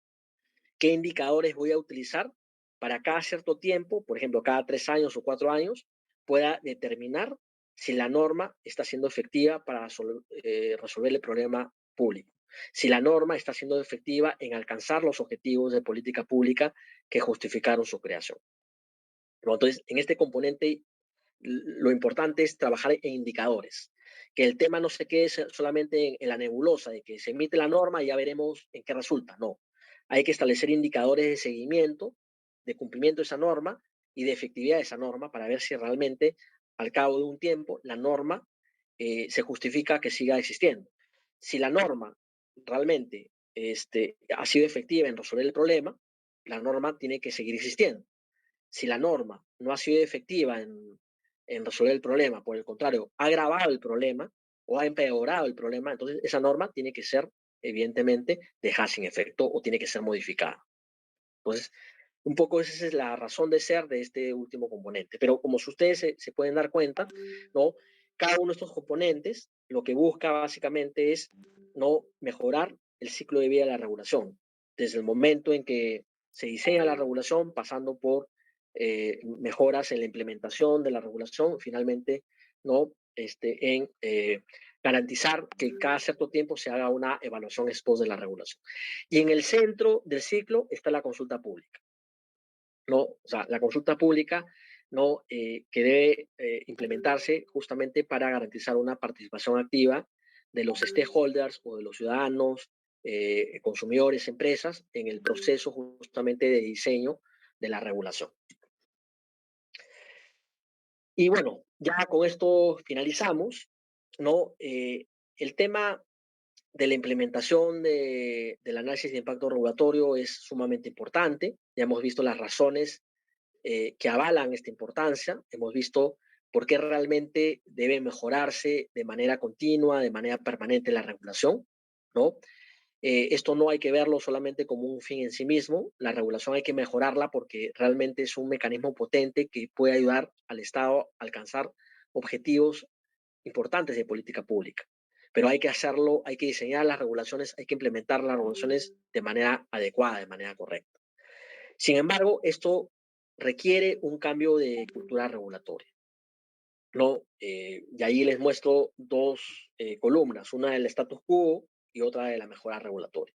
[SPEAKER 3] qué indicadores voy a utilizar para cada cierto tiempo, por ejemplo, cada 3 años o 4 años, pueda determinar si la norma está siendo efectiva para resolver el problema público, si la norma está siendo efectiva en alcanzar los objetivos de política pública que justificaron su creación. ¿No? Entonces, en este componente, lo importante es trabajar en indicadores, que el tema no se quede solamente en la nebulosa de que se emite la norma y ya veremos en qué resulta. No, hay que establecer indicadores de seguimiento, de cumplimiento de esa norma y de efectividad de esa norma para ver si realmente al cabo de un tiempo la norma se justifica que siga existiendo. Si la norma realmente ha sido efectiva en resolver el problema, la norma tiene que seguir existiendo. Si la norma no ha sido efectiva en resolver el problema, por el contrario, ha agravado el problema o ha empeorado el problema, entonces esa norma tiene que ser, evidentemente, dejada sin efecto o tiene que ser modificada. Entonces, un poco esa es la razón de ser de este último componente. Pero como ustedes se pueden dar cuenta, ¿no? Cada uno de estos componentes lo que busca básicamente es no mejorar el ciclo de vida de la regulación, desde el momento en que se diseña la regulación, pasando por mejoras en la implementación de la regulación, finalmente, ¿no? En garantizar que cada cierto tiempo se haga una evaluación ex post de la regulación. Y en el centro del ciclo está la consulta pública, ¿no? O sea, la consulta pública, ¿no? Que debe implementarse justamente para garantizar una participación activa de los stakeholders o de los ciudadanos, consumidores, empresas, en el proceso justamente de diseño de la regulación. Y bueno, ya con esto finalizamos, ¿no? El tema de la implementación del análisis de impacto regulatorio es sumamente importante. Ya hemos visto las razones que avalan esta importancia, hemos visto por qué realmente debe mejorarse de manera continua, de manera permanente la regulación, ¿no? Esto no hay que verlo solamente como un fin en sí mismo, la regulación hay que mejorarla porque realmente es un mecanismo potente que puede ayudar al Estado a alcanzar objetivos importantes de política pública. Pero hay que hacerlo, hay que diseñar las regulaciones, hay que implementar las regulaciones de manera adecuada, de manera correcta. Sin embargo, esto requiere un cambio de cultura regulatoria, ¿no? Y ahí les muestro dos columnas, una del status quo y otra de la mejora regulatoria.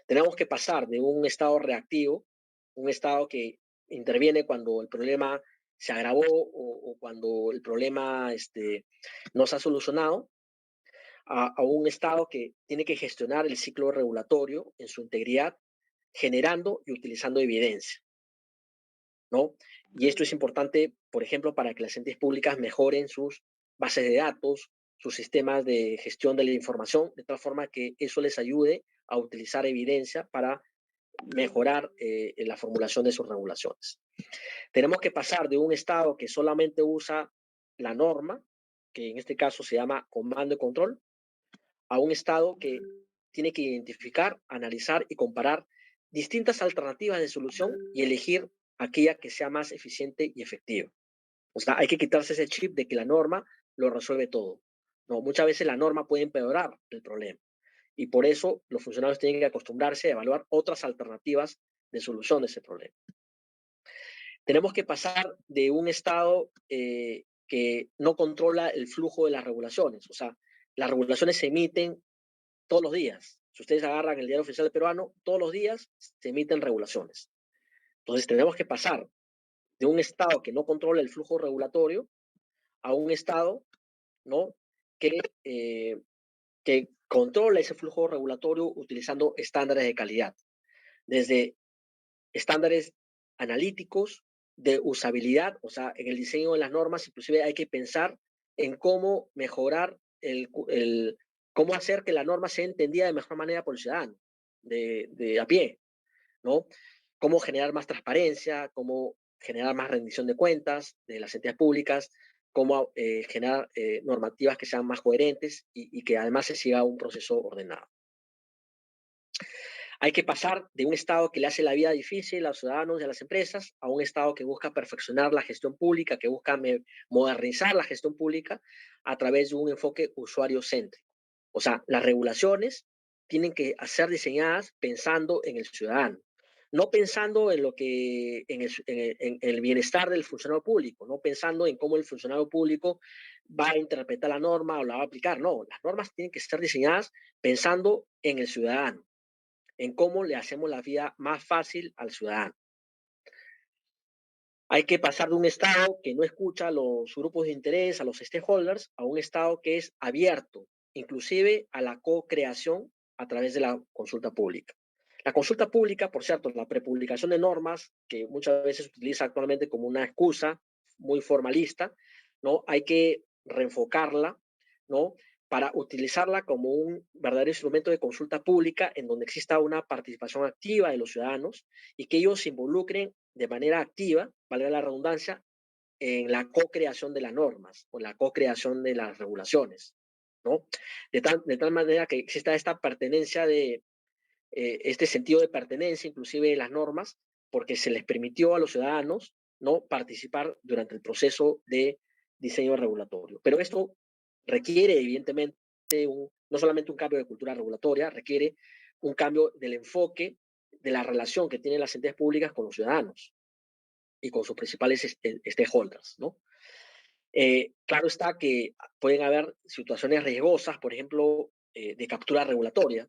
[SPEAKER 3] Tenemos que pasar de un estado reactivo, un estado que interviene cuando el problema se agravó o cuando el problema no se ha solucionado, a un Estado que tiene que gestionar el ciclo regulatorio en su integridad, generando y utilizando evidencia, ¿no? Y esto es importante, por ejemplo, para que las entes públicas mejoren sus bases de datos, sus sistemas de gestión de la información, de tal forma que eso les ayude a utilizar evidencia para mejorar la formulación de sus regulaciones. Tenemos que pasar de un Estado que solamente usa la norma, que en este caso se llama comando y control, a un Estado que tiene que identificar, analizar y comparar distintas alternativas de solución y elegir aquella que sea más eficiente y efectiva. O sea, hay que quitarse ese chip de que la norma lo resuelve todo. No, muchas veces la norma puede empeorar el problema y por eso los funcionarios tienen que acostumbrarse a evaluar otras alternativas de solución de ese problema. Tenemos que pasar de un Estado que no controla el flujo de las regulaciones. O sea, las regulaciones se emiten todos los días. Si ustedes agarran el diario oficial peruano, todos los días se emiten regulaciones. Entonces tenemos que pasar de un Estado que no controla el flujo regulatorio a un Estado, ¿no? Que controla ese flujo regulatorio utilizando estándares de calidad, desde estándares analíticos, de usabilidad, o sea, en el diseño de las normas, inclusive hay que pensar en cómo mejorar cómo hacer que la norma sea entendida de mejor manera por el ciudadano, de a pie, ¿no? Cómo generar más transparencia, cómo generar más rendición de cuentas de las entidades públicas, cómo generar normativas que sean más coherentes y que además se siga un proceso ordenado. Hay que pasar de un Estado que le hace la vida difícil a los ciudadanos y a las empresas a un Estado que busca perfeccionar la gestión pública, que busca modernizar la gestión pública a través de un enfoque usuario-céntrico. O sea, las regulaciones tienen que ser diseñadas pensando en el ciudadano, no pensando en lo que en el bienestar del funcionario público, no pensando en cómo el funcionario público va a interpretar la norma o la va a aplicar. No, las normas tienen que ser diseñadas pensando en el ciudadano, en cómo le hacemos la vida más fácil al ciudadano. Hay que pasar de un Estado que no escucha a los grupos de interés, a los stakeholders, a un Estado que es abierto, inclusive a la co-creación a través de la consulta pública. La consulta pública, por cierto, la prepublicación de normas, que muchas veces se utiliza actualmente como una excusa muy formalista, ¿no? Hay que reenfocarla, ¿no? Para utilizarla como un verdadero instrumento de consulta pública en donde exista una participación activa de los ciudadanos y que ellos se involucren de manera activa, valga la redundancia, en la co-creación de las normas o la co-creación de las regulaciones, ¿no? De tal manera que exista esta pertenencia este sentido de pertenencia, inclusive de las normas, porque se les permitió a los ciudadanos no participar durante el proceso de diseño regulatorio. Pero esto requiere, evidentemente, no solamente un cambio de cultura regulatoria, requiere un cambio del enfoque de la relación que tienen las entidades públicas con los ciudadanos y con sus principales stakeholders, ¿no? Claro está que pueden haber situaciones riesgosas, por ejemplo, de captura regulatoria,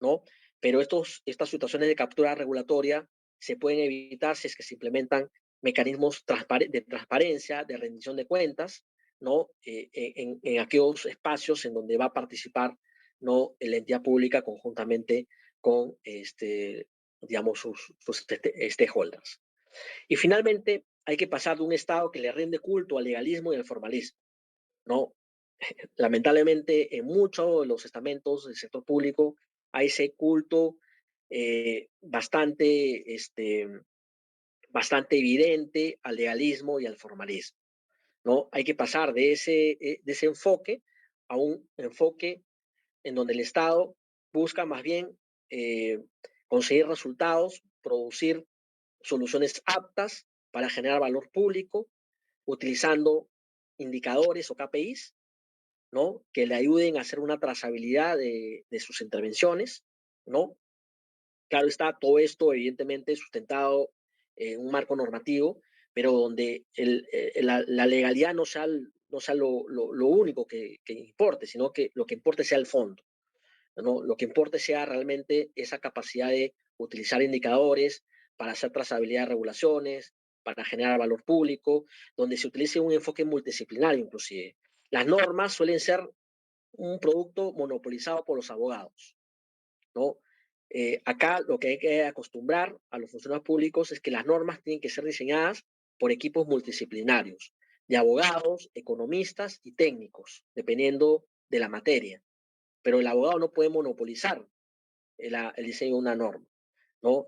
[SPEAKER 3] ¿no? Pero estas situaciones de captura regulatoria se pueden evitar si es que se implementan mecanismos de transparencia, de rendición de cuentas, ¿no? En aquellos espacios en donde va a participar, ¿no? La entidad pública conjuntamente con, digamos, sus stakeholders. Y finalmente, hay que pasar de un Estado que le rinde culto al legalismo y al formalismo, ¿no? Lamentablemente, en muchos de los estamentos del sector público hay ese culto bastante evidente al legalismo y al formalismo, ¿no? Hay que pasar de ese enfoque a un enfoque en donde el Estado busca más bien eh, conseguir resultados, producir soluciones aptas para generar valor público, utilizando indicadores o KPIs, ¿no? Que le ayuden a hacer una trazabilidad de sus intervenciones, ¿no? Claro está, todo esto evidentemente sustentado en un marco normativo, pero donde la legalidad no sea lo único que importe, sino que lo que importe sea el fondo, ¿no? Lo que importe sea realmente esa capacidad de utilizar indicadores para hacer trazabilidad de regulaciones, para generar valor público, donde se utilice un enfoque multidisciplinario inclusive. Las normas suelen ser un producto monopolizado por los abogados, ¿no? Acá lo que hay que acostumbrar a los funcionarios públicos es que las normas tienen que ser diseñadas por equipos multidisciplinarios, de abogados, economistas y técnicos, dependiendo de la materia. Pero el abogado no puede monopolizar el diseño de una norma, ¿no?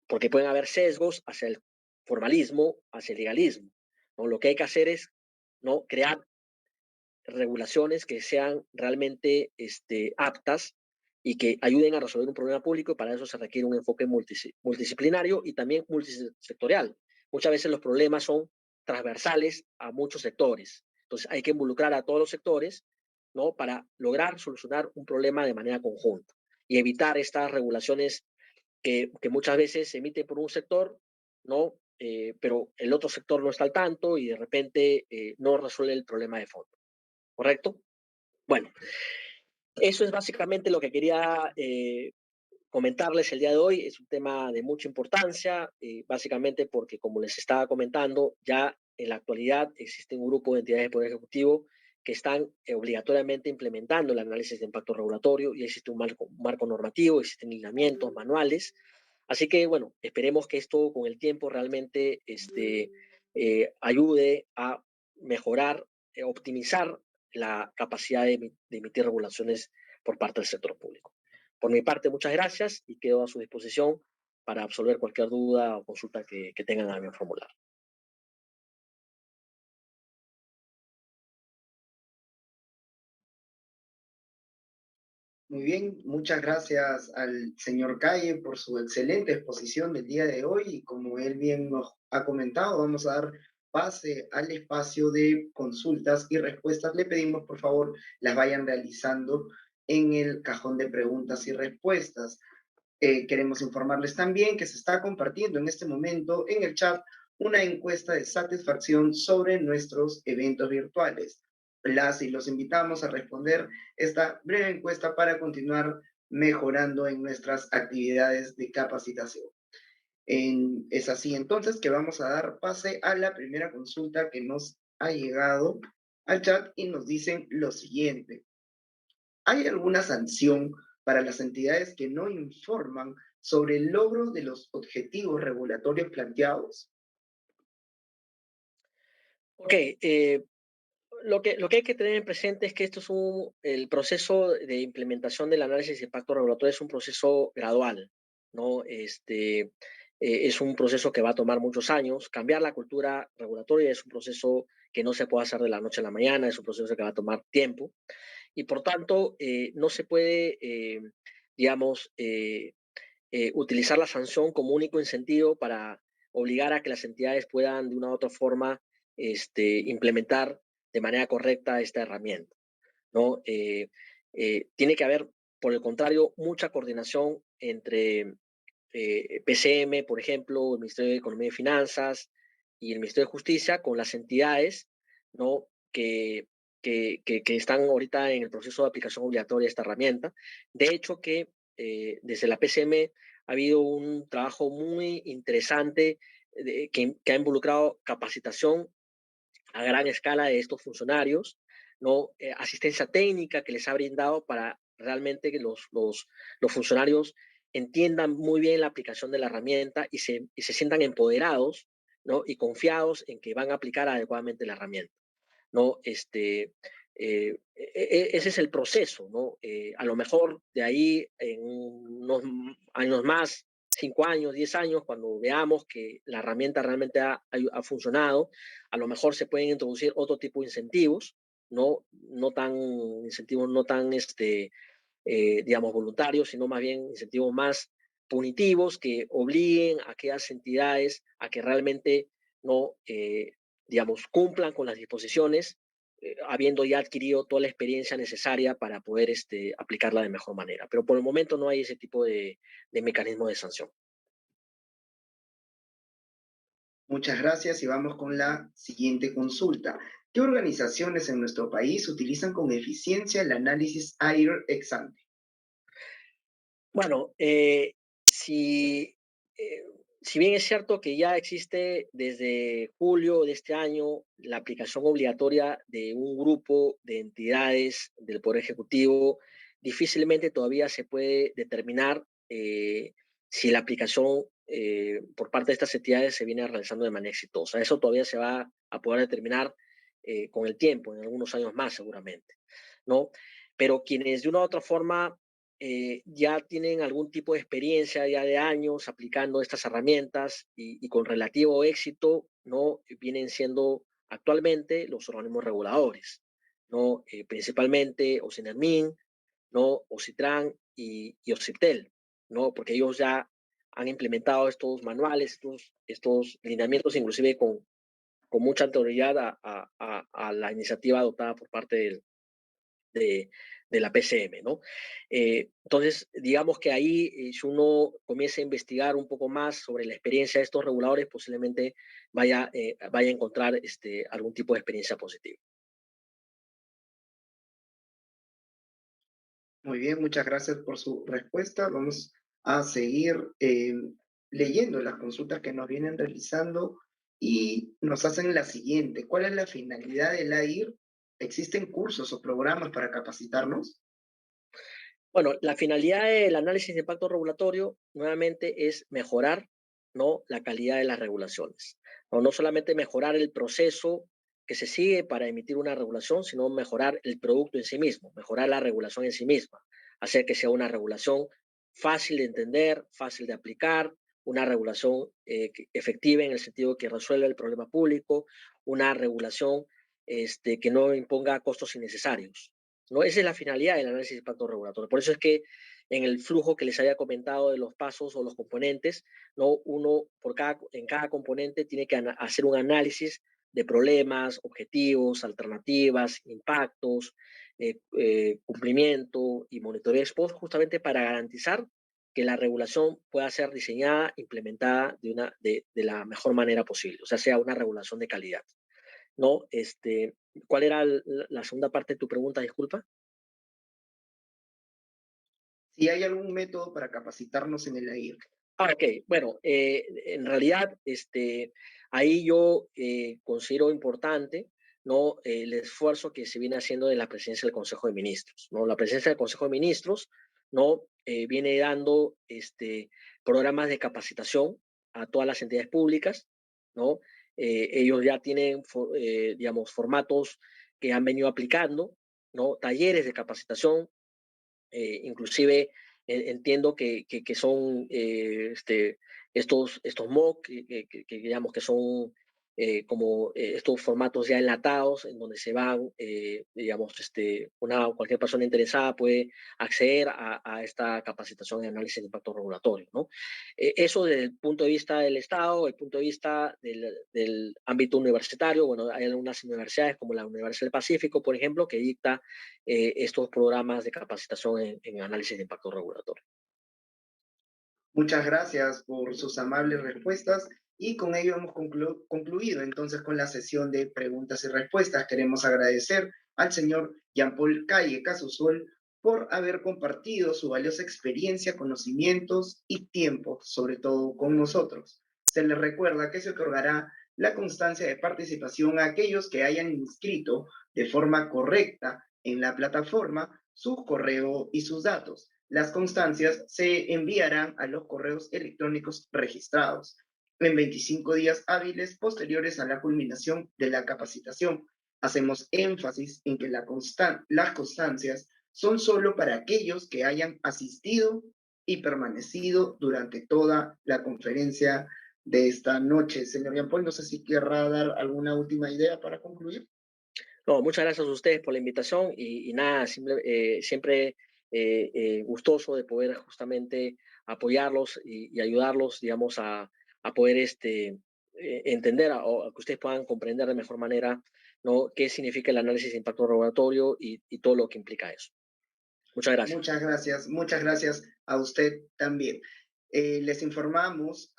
[SPEAKER 3] Porque pueden haber sesgos hacia el formalismo, hacia el legalismo, ¿no? Lo que hay que hacer es, ¿no? Crear regulaciones que sean realmente aptas y que ayuden a resolver un problema público, y para eso se requiere un enfoque multidisciplinario y también multisectorial. Muchas veces los problemas son transversales a muchos sectores, entonces hay que involucrar a todos los sectores, ¿no? Para lograr solucionar un problema de manera conjunta y evitar estas regulaciones que muchas veces se emiten por un sector, ¿no? Pero el otro sector no está al tanto y de repente no resuelve el problema de fondo. ¿Correcto? Bueno, eso es básicamente lo que quería comentarles el día de hoy. Es un tema de mucha importancia, básicamente porque, como les estaba comentando, ya en la actualidad existe un grupo de entidades de Poder Ejecutivo que están obligatoriamente implementando el análisis de impacto regulatorio y existe un marco normativo, existen lineamientos, manuales. Así que, bueno, esperemos que esto con el tiempo realmente ayude a mejorar, optimizar la capacidad de emitir regulaciones por parte del sector público. Por mi parte, muchas gracias y quedo a su disposición para absolver cualquier duda o consulta que tengan a mi formular.
[SPEAKER 2] Muy bien, muchas gracias al señor Calle por su excelente exposición del día de hoy y como él bien nos ha comentado, vamos a dar pase al espacio de consultas y respuestas. Le pedimos, por favor, las vayan realizando en el cajón de preguntas y respuestas. Queremos informarles también que se está compartiendo en este momento en el chat una encuesta de satisfacción sobre nuestros eventos virtuales. Las y los invitamos a responder esta breve encuesta para continuar mejorando en nuestras actividades de capacitación. Es así entonces que vamos a dar pase a la primera consulta que nos ha llegado al chat y nos dicen lo siguiente. ¿Hay alguna sanción para las entidades que no informan sobre el logro de los objetivos regulatorios planteados?
[SPEAKER 3] Ok, lo que hay que tener en presente es que esto es el proceso de implementación del análisis de impacto regulatorio es un proceso gradual, ¿no? Es un proceso que va a tomar muchos años. Cambiar la cultura regulatoria es un proceso que no se puede hacer de la noche a la mañana, es un proceso que va a tomar tiempo y por tanto no se puede, digamos, utilizar la sanción como único incentivo para obligar a que las entidades puedan de una u otra forma implementar de manera correcta esta herramienta, ¿no? Tiene que haber, por el contrario, mucha coordinación entre PCM, por ejemplo, el Ministerio de Economía y Finanzas y el Ministerio de Justicia con las entidades, ¿no? Que están ahorita en el proceso de aplicación obligatoria de esta herramienta. De hecho, que desde la PCM ha habido un trabajo muy interesante que ha involucrado capacitación a gran escala de estos funcionarios, ¿no? Asistencia técnica que les ha brindado para realmente que los funcionarios entiendan muy bien la aplicación de la herramienta y se sientan empoderados, ¿no? Y confiados en que van a aplicar adecuadamente la herramienta, ¿no? Ese es el proceso, ¿no? A lo mejor de ahí en unos años más, 5 años, 10 años, cuando veamos que la herramienta realmente ha funcionado, a lo mejor se pueden introducir otro tipo de incentivos, no tan, digamos, voluntarios, sino más bien incentivos más punitivos que obliguen a aquellas entidades a que realmente no, digamos, cumplan con las disposiciones, habiendo ya adquirido toda la experiencia necesaria para poder aplicarla de mejor manera. Pero por el momento no hay ese tipo de mecanismo de sanción.
[SPEAKER 2] Muchas gracias y vamos con la siguiente consulta. ¿Qué organizaciones en nuestro país utilizan con eficiencia el análisis AIR ex ante?
[SPEAKER 3] Bueno, eh, si bien es cierto que ya existe desde julio de este año la aplicación obligatoria de un grupo de entidades del Poder Ejecutivo, difícilmente todavía se puede determinar si la aplicación por parte de estas entidades se viene realizando de manera exitosa. Eso todavía se va a poder determinar con el tiempo, en algunos años más seguramente, ¿no? Pero quienes de una u otra forma ya tienen algún tipo de experiencia ya de años aplicando estas herramientas y con relativo éxito, ¿no? Vienen siendo actualmente los organismos reguladores, ¿no? Principalmente OCINERMIN, ¿no? OCITRAN y OCIPTEL, ¿no? Porque ellos ya han implementado estos manuales, estos lineamientos, inclusive con mucha anterioridad a la iniciativa adoptada por parte de, de la PCM, ¿no? Entonces, digamos que ahí, si uno comienza a investigar un poco más sobre la experiencia de estos reguladores, posiblemente vaya a encontrar algún tipo de experiencia positiva.
[SPEAKER 2] Muy bien, muchas gracias por su respuesta. Vamos a seguir leyendo las consultas que nos vienen realizando y nos hacen la siguiente. ¿Cuál es la finalidad del AIR? ¿Existen cursos o programas para capacitarnos?
[SPEAKER 3] Bueno, la finalidad del análisis de impacto regulatorio nuevamente es mejorar, ¿no? La calidad de las regulaciones. No solamente mejorar el proceso que se sigue para emitir una regulación, sino mejorar el producto en sí mismo, mejorar la regulación en sí misma, hacer que sea una regulación fácil de entender, fácil de aplicar, una regulación efectiva en el sentido que resuelva el problema público, una regulación que no imponga costos innecesarios, ¿no? Esa es la finalidad del análisis de impacto regulatorio. Por eso es que en el flujo que les había comentado de los pasos o los componentes, ¿no? Uno en cada componente tiene que hacer un análisis de problemas, objetivos, alternativas, impactos, cumplimiento y monitoreo ex post, justamente para garantizar que la regulación pueda ser diseñada, implementada de la mejor manera posible, o sea una regulación de calidad, ¿no? ¿Cuál era la segunda parte de tu pregunta? Disculpa.
[SPEAKER 2] Si hay algún método para capacitarnos en el AIR.
[SPEAKER 3] Ok. Bueno, en realidad, ahí yo considero importante, ¿no? El esfuerzo que se viene haciendo de la presidencia del Consejo de Ministros, ¿no? La presidencia del Consejo de Ministros, ¿no? Viene dando programas de capacitación a todas las entidades públicas, ¿no? Ellos ya tienen, digamos, formatos que han venido aplicando, ¿no? Talleres de capacitación, inclusive entiendo que son estos MOOC, digamos que son como estos formatos ya enlatados en donde se van, digamos, cualquier persona interesada puede acceder a esta capacitación en análisis de impacto regulatorio, ¿no? Eso desde el punto de vista del Estado, el punto de vista del ámbito universitario. Bueno, hay algunas universidades como la Universidad del Pacífico, por ejemplo, que dicta estos programas de capacitación en análisis de impacto regulatorio.
[SPEAKER 2] Muchas gracias por sus amables respuestas y con ello hemos concluido entonces con la sesión de preguntas y respuestas. Queremos agradecer al señor Jean-Paul Calle Casusol por haber compartido su valiosa experiencia, conocimientos y tiempo, sobre todo con nosotros. Se les recuerda que se otorgará la constancia de participación a aquellos que hayan inscrito de forma correcta en la plataforma su correo y sus datos. Las constancias se enviarán a los correos electrónicos registrados en 25 días hábiles posteriores a la culminación de la capacitación. Hacemos énfasis en que las constancias son solo para aquellos que hayan asistido y permanecido durante toda la conferencia de esta noche. Señor Jean-Paul, no sé si querrá dar alguna última idea para concluir.
[SPEAKER 3] No, muchas gracias a ustedes por la invitación y nada, siempre gustoso de poder justamente apoyarlos y ayudarlos, digamos, a poder entender o a que ustedes puedan comprender de mejor manera, ¿no? Qué significa el análisis de impacto regulatorio y todo lo que implica eso. Muchas gracias.
[SPEAKER 2] Muchas gracias a usted también. Les informamos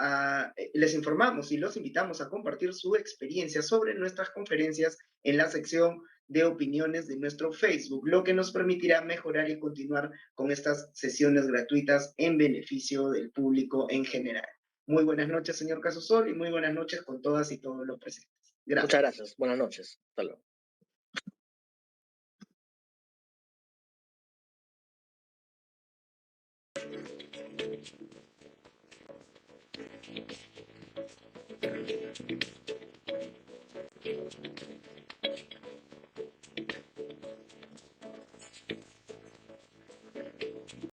[SPEAKER 2] y los invitamos a compartir su experiencia sobre nuestras conferencias en la sección de opiniones de nuestro Facebook, lo que nos permitirá mejorar y continuar con estas sesiones gratuitas en beneficio del público en general. Muy buenas noches, señor Casusol, y muy buenas noches con todas y todos los presentes.
[SPEAKER 3] Muchas
[SPEAKER 2] Gracias.
[SPEAKER 3] gracias. Buenas noches. Hasta luego.